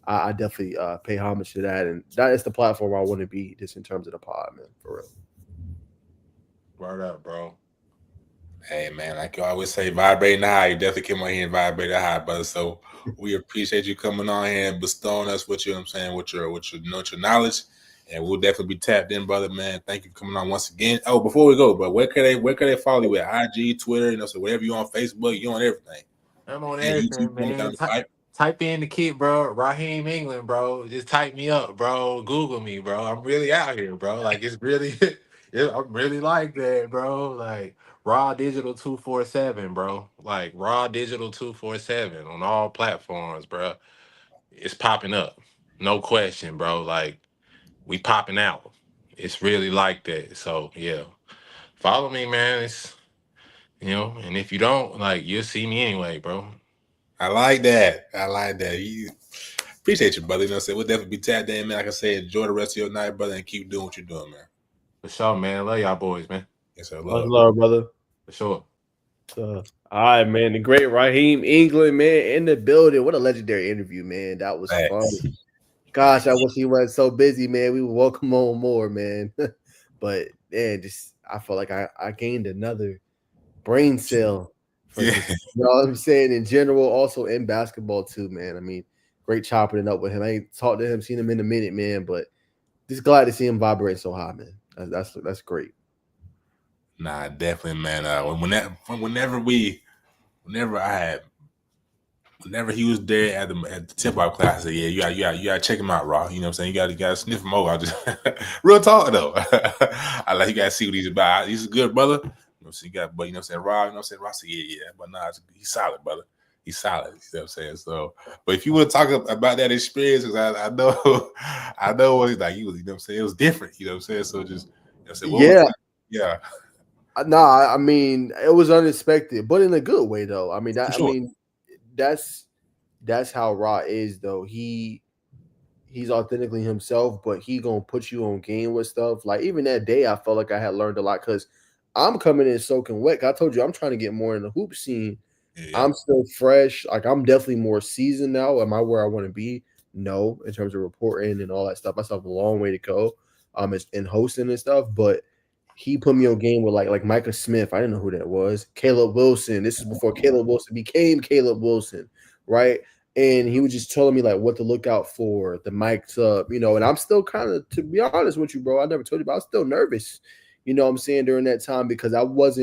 I definitely pay homage to that, and that is the platform I want to be just in terms of the pod, man, for real. Word up, bro. Hey man, like you always say, vibrating high. You definitely came on here and vibrated high, brother. So we appreciate you coming on here and bestowing us with you. I'm saying with your knowledge, and we'll definitely be tapped in, brother. Man, thank you for coming on once again. Oh, before we go, but where can they follow you at? IG, Twitter, so wherever you on Facebook, you on everything. I'm on everything, man. Type in the kid, bro. Raheem England, bro. Just type me up, bro. Google me, bro. I'm really out here, bro. Like it's really, I'm really like that, bro. Like Raw Digital 247, bro. Like Raw Digital 247 on all platforms, bro. It's popping up, no question, bro. Like we popping out. It's really like that. So yeah, follow me, man. It's and if you don't, like, you'll see me anyway, bro. I like that. Appreciate you, brother. You know what I'm saying? We'll definitely be tapped in, man. Like I said, enjoy the rest of your night, brother, and keep doing what you're doing, man. For sure, man. Love y'all boys, man. Yes, sir. Much love, brother. For sure. All right, man. The great Raheem England, man, in the building. What a legendary interview, man. That was fun. Gosh, I wish he wasn't so busy, man. We would welcome on more, man. But man, just I felt like I gained another brain cell. You know what I'm saying? In general, also in basketball too, man. I mean, great chopping it up with him. I ain't talked to him, seen him in a minute, man. But just glad to see him vibrate so high, man. That's great. Nah, definitely, man. Whenever he was there at the tip-off class, I said, yeah, you gotta check him out, Raw. You know what I'm saying? You gotta sniff him over. I just real talk though. I like you gotta see what he's about. He's a good brother. You know what I'm saying? But you know what I'm saying, Raw, you know what I'm saying? Raw said, yeah. But nah, he's solid, brother. He's solid. You know what I'm saying? So, but if you want to talk about that experience, because I know what he's like, you know what I'm saying? It was different, you know what I'm saying? So just, you know what I'm saying? Yeah. Nah, I mean, it was unexpected, but in a good way, though. I mean, Sure. that's how Ra is, though. He's authentically himself, but he gonna put you on game with stuff. Like even that day, I felt like I had learned a lot because I'm coming in soaking wet. I told you I'm trying to get more in the hoop scene. Yeah. I'm still fresh. Like I'm definitely more seasoned now. Am I where I want to be? No, in terms of reporting and all that stuff. I still have a long way to go. In hosting and stuff, but he put me on game with like Micah Smith. I didn't know who that was. Caleb Wilson. This is before Caleb Wilson became Caleb Wilson, right? And he was just telling me like what to look out for, the mics up, and I'm still kind of, to be honest with you, bro, I never told you, but I was still nervous, what I'm saying, during that time because I was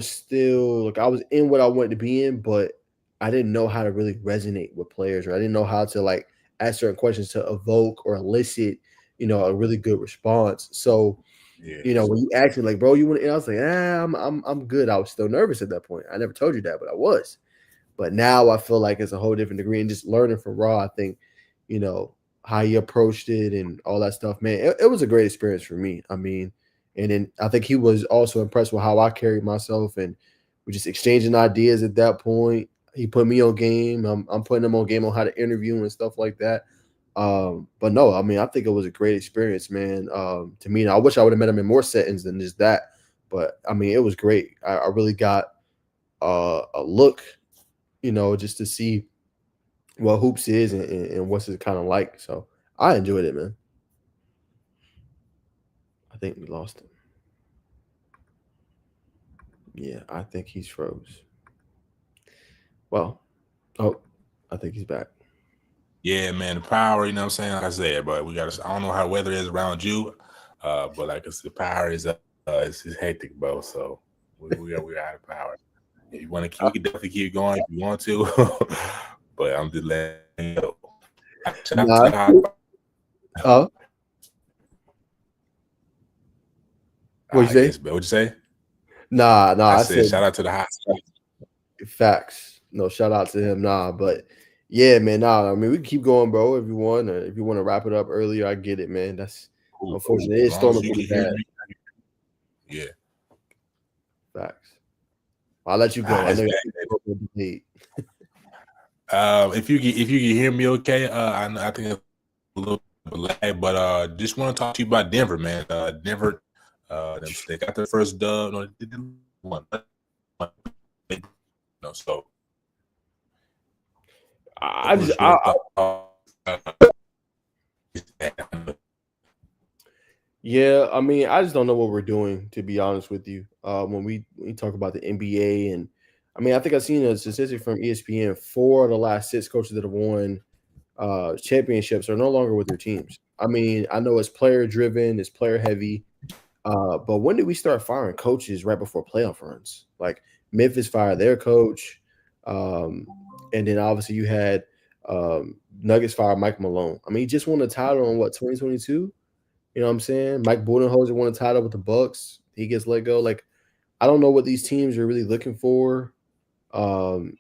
still like I was in what I wanted to be in, but I didn't know how to really resonate with players, or I didn't know how to like ask certain questions to evoke or elicit, a really good response. So, when you asked me like, bro, you want to, I was like, I'm good. I was still nervous at that point. I never told you that, but I was. But now I feel like it's a whole different degree, and just learning from Raw, I think, how he approached it and all that stuff, man, it was a great experience for me. I mean, and then I think he was also impressed with how I carried myself, and we just exchanging ideas at that point. He put me on game. I'm putting him on game on how to interview and stuff like that. But no, I mean, I think it was a great experience, man. To me, and I wish I would have met him in more settings than just that. But I mean, it was great. I really got a look, just to see what hoops is and what's it kind of like. So I enjoyed it, man. I think we lost him. Yeah, I think he's froze. Well, I think he's back. Yeah, man, the power, you know what I'm saying? Like I said, but I don't know how the weather is around you, but like I said, the power is it's hectic, bro. So we out of power. If you want to keep, we can definitely keep going if you want to, but I'm just letting you know. What'd you say? What'd you say? Nah, I said shout out to the hot spot. Facts. No, shout out to him. Nah, but yeah, man. Nah, I mean, we can keep going, bro. If you want, or if you want to wrap it up earlier, I get it, man. That's unfortunate. It is storming pretty bad. Yeah. Facts. I'll let you go. I know you're if you can hear me okay, I think it's a little bit lag, but just want to talk to you about Denver, man. Denver, they got their first dub. No, they did one. So yeah, I mean, I just don't know what we're doing, to be honest with you. When we talk about the NBA, and I mean, I think I've seen a statistic from ESPN. 4 of the last 6 coaches that have won championships are no longer with their teams. I mean, I know it's player driven, it's player heavy, but when did we start firing coaches right before playoff runs? Like Memphis fired their coach, and then obviously you had Nuggets fire Mike Malone. I mean, he just won a title in 2022. You know what I'm saying? Mike Budenholzer won a title with the Bucks. He gets let go. Like, I don't know what these teams are really looking for. In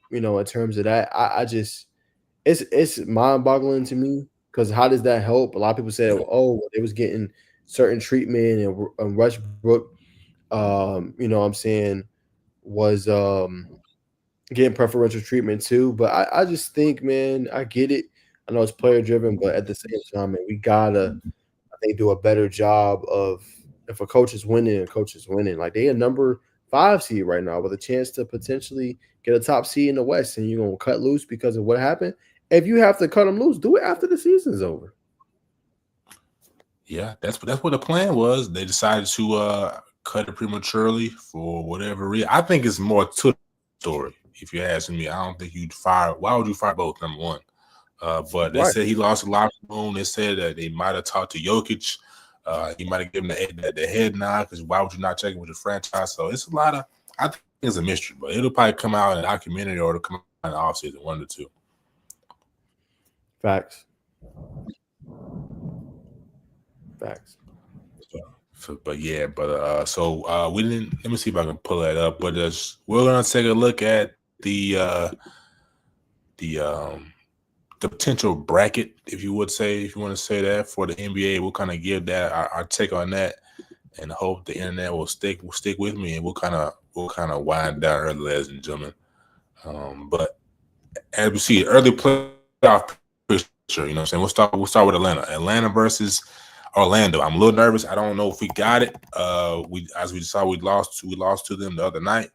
terms of that, I just it's mind-boggling to me, because how does that help? A lot of people say, oh, it was getting certain treatment, and Westbrook, I'm saying, was getting preferential treatment too. But I just think, man, I get it. I know it's player driven, but at the same time, man, we gotta, I think, do a better job of, if a coach is winning, Like, they a number 5 seed right now with a chance to potentially get a top seed in the West, and you're gonna cut loose because of what happened. If you have to cut them loose, do it after the season's over. Yeah, that's what the plan was. They decided to cut it prematurely for whatever reason. I think it's more to the story. If you're asking me, I don't think you'd fire. Why would you fire both? Number one, but they said he lost a locker room. They said that they might have talked to Jokic. He might have given the head nod, because why would you not check it with the franchise? So it's a lot of. I think it's a mystery, but it'll probably come out in a documentary, or it'll come out in the offseason, one of the two. Facts. So we didn't. Let me see if I can pull that up. But we're gonna take a look at the potential bracket, if you want to say that, for the NBA. We'll kind of give that our take on that, and hope the internet will stick with me, and we'll kind of wind down early, ladies and gentlemen. But as we see, early playoff picture, you know what I'm saying? We'll start with Atlanta. Atlanta versus Orlando. I'm a little nervous. I don't know if we got it. We saw we lost to them the other night.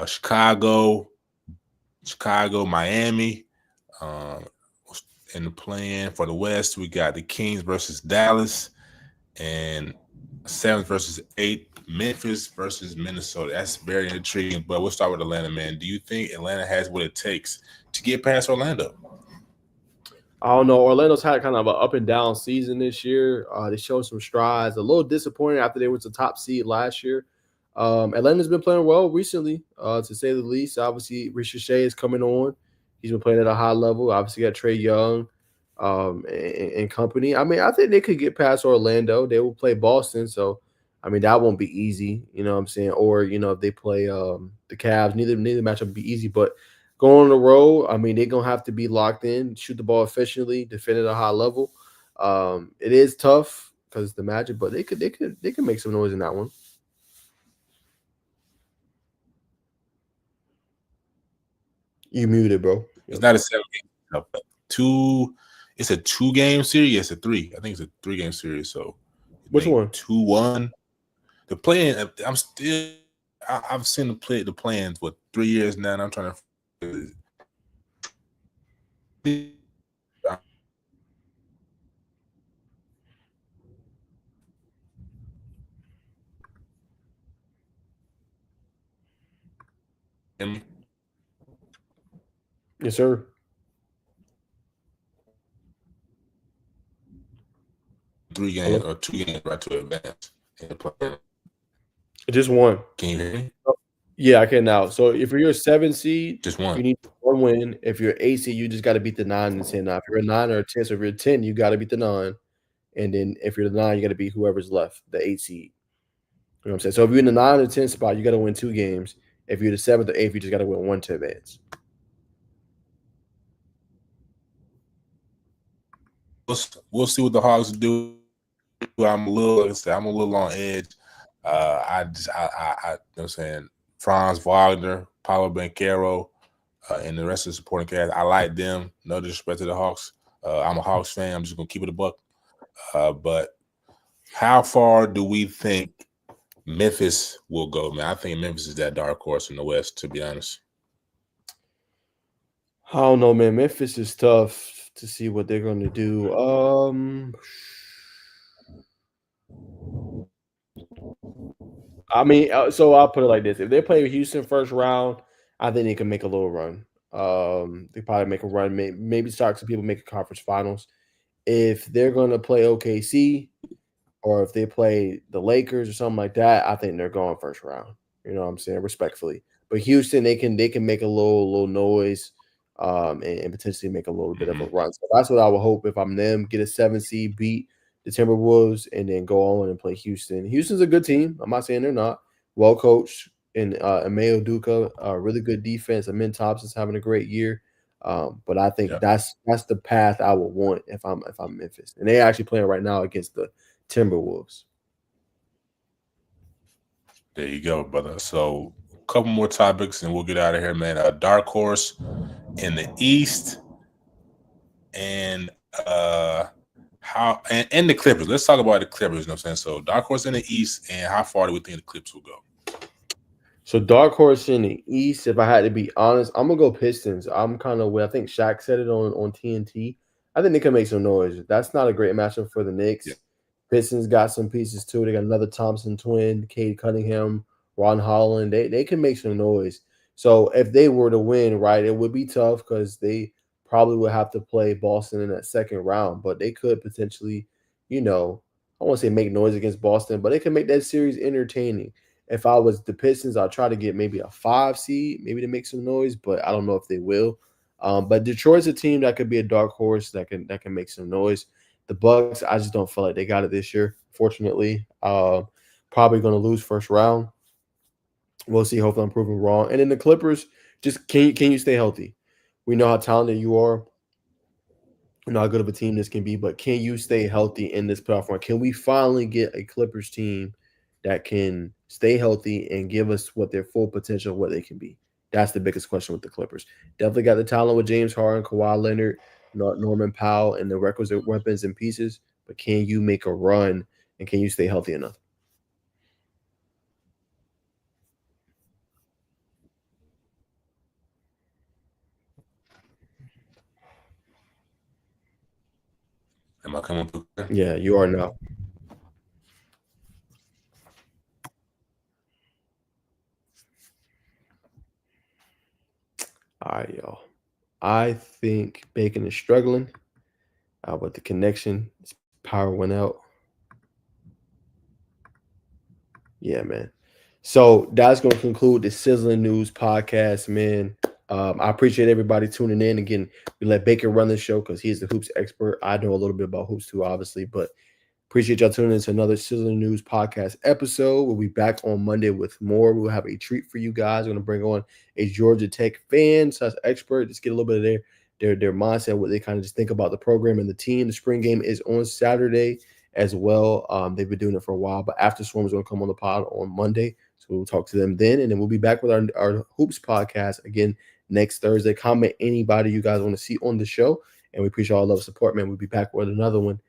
Chicago, Miami. In the plan for the West, we got the Kings versus Dallas, and 7th versus 8th, Memphis versus Minnesota. That's very intriguing. But we'll start with Atlanta, man. Do you think Atlanta has what it takes to get past Orlando? I don't know. Orlando's had kind of an up and down season this year. They showed some strides. A little disappointed after they were the top seed last year. Atlanta's been playing well recently, to say the least. Obviously, Ricochet is coming on. He's been playing at a high level. Obviously, got Trae Young and company. I mean, I think they could get past Orlando. They will play Boston, so I mean that won't be easy. You know what I'm saying? Or if they play the Cavs, neither matchup will be easy. But going on the road, I mean, they're gonna have to be locked in, shoot the ball efficiently, defend at a high level. It is tough because the Magic, but they could make some noise in that one. You muted, bro. It's not a 7-game, but it's a 2-game series. Yes, a 3. I think it's a 3-game series. So which one? 2-1. The plan. I've seen the plans for 3 years now, and I'm trying to. Yes, sir. Three games or 2 games right to advance. Just one. Can you hear me? Yeah, I can now. So if you're a 7 seed, just one. You need 1 win. If you're 8 seed, you just got to beat the 9 and 10. Now, if you're a 9 or a 10, so if you're a 10, you got to beat the 9. And then if you're the 9, you got to beat whoever's left, the 8 seed. You know what I'm saying? So if you're in the 9 or 10 spot, you got to win 2 games. If you're the 7th or 8th, you just got to win 1 to advance. We'll see what the Hawks do. I'm a little on edge. You know what I'm saying, Franz Wagner, Paulo Banchero, and the rest of the supporting cast. I like them. No disrespect to the Hawks. I'm a Hawks fan. I'm just gonna keep it a buck. But how far do we think Memphis will go, man? I think Memphis is that dark horse in the West, to be honest. I don't know, man. Memphis is tough to see what they're going to do. I mean, so I'll put it like this. If they play Houston first round, I think they can make a little run. They probably make a run, maybe start some people make a conference finals. If they're going to play OKC or if they play the Lakers or something like that, I think they're going first round. You know what I'm saying? Respectfully. But Houston, they can make a little noise and potentially make a little bit of a run. So that's what I would hope if I'm them, get a 7 seed, beat the Timberwolves, and then go on and play Houston. Houston's a good team. I'm not saying they're not. Well coached. And Emeo Duca, really good defense. Amin Thompson's having a great year. But I think that's the path I would want if I'm Memphis. And they're actually playing right now against the Timberwolves. There you go, brother. So a couple more topics and we'll get out of here, man. A dark horse in the East and the Clippers. Let's talk about the Clippers, you know what I'm saying? So dark horse in the East, and how far do we think the Clips will go? So dark horse in the East, if I had to be honest, I'm gonna go Pistons. I'm kind of I think Shaq said it on TNT. I think they can make some noise. That's not a great matchup for the Knicks. Yeah. Pistons got some pieces too. They got another Thompson twin, Cade Cunningham, Ron Holland. They can make some noise. So if they were to win, right, it would be tough because they probably would have to play Boston in that second round. But they could potentially, I won't say make noise against Boston, but they can make that series entertaining. If I was the Pistons, I'd try to get maybe a 5 seed, maybe to make some noise, but I don't know if they will. But Detroit's a team that could be a dark horse that can make some noise. The Bucks, I just don't feel like they got it this year, fortunately. Probably going to lose first round. We'll see. Hopefully I'm proven wrong. And then the Clippers, just can you stay healthy? We know how talented you are. how good of a team this can be, but can you stay healthy in this playoff run? Can we finally get a Clippers team that can stay healthy and give us what their full potential, what they can be? That's the biggest question with the Clippers. Definitely got the talent with James Harden, Kawhi Leonard, Norman Powell, and the requisite weapons and pieces, but can you make a run and can you stay healthy enough? Am I coming through? Yeah, you are now. All right, y'all. I think Bacon is struggling with the connection. His power went out. Yeah, man. So that's going to conclude the Sizzling News podcast, man. I appreciate everybody tuning in. Again, we let Bacon run the show because he's the hoops expert. I know a little bit about hoops too, obviously, but appreciate y'all tuning in to another Sizzling News podcast episode. We'll be back on Monday with more. We'll have a treat for you guys. We're going to bring on a Georgia Tech fan / expert. Just get a little bit of their mindset, what they kind of just think about the program and the team. The spring game is on Saturday as well. They've been doing it for a while, but After Swarm is going to come on the pod on Monday. So we'll talk to them then, and then we'll be back with our Hoops podcast again next Thursday. Comment anybody you guys want to see on the show, and we appreciate all the love and support, man. We'll be back with another one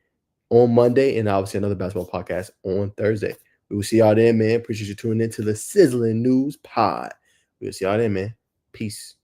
on Monday, and obviously another basketball podcast on Thursday. We will see y'all then, man. Appreciate you tuning in to the Sizzling News Pod. We will see y'all then, man. Peace.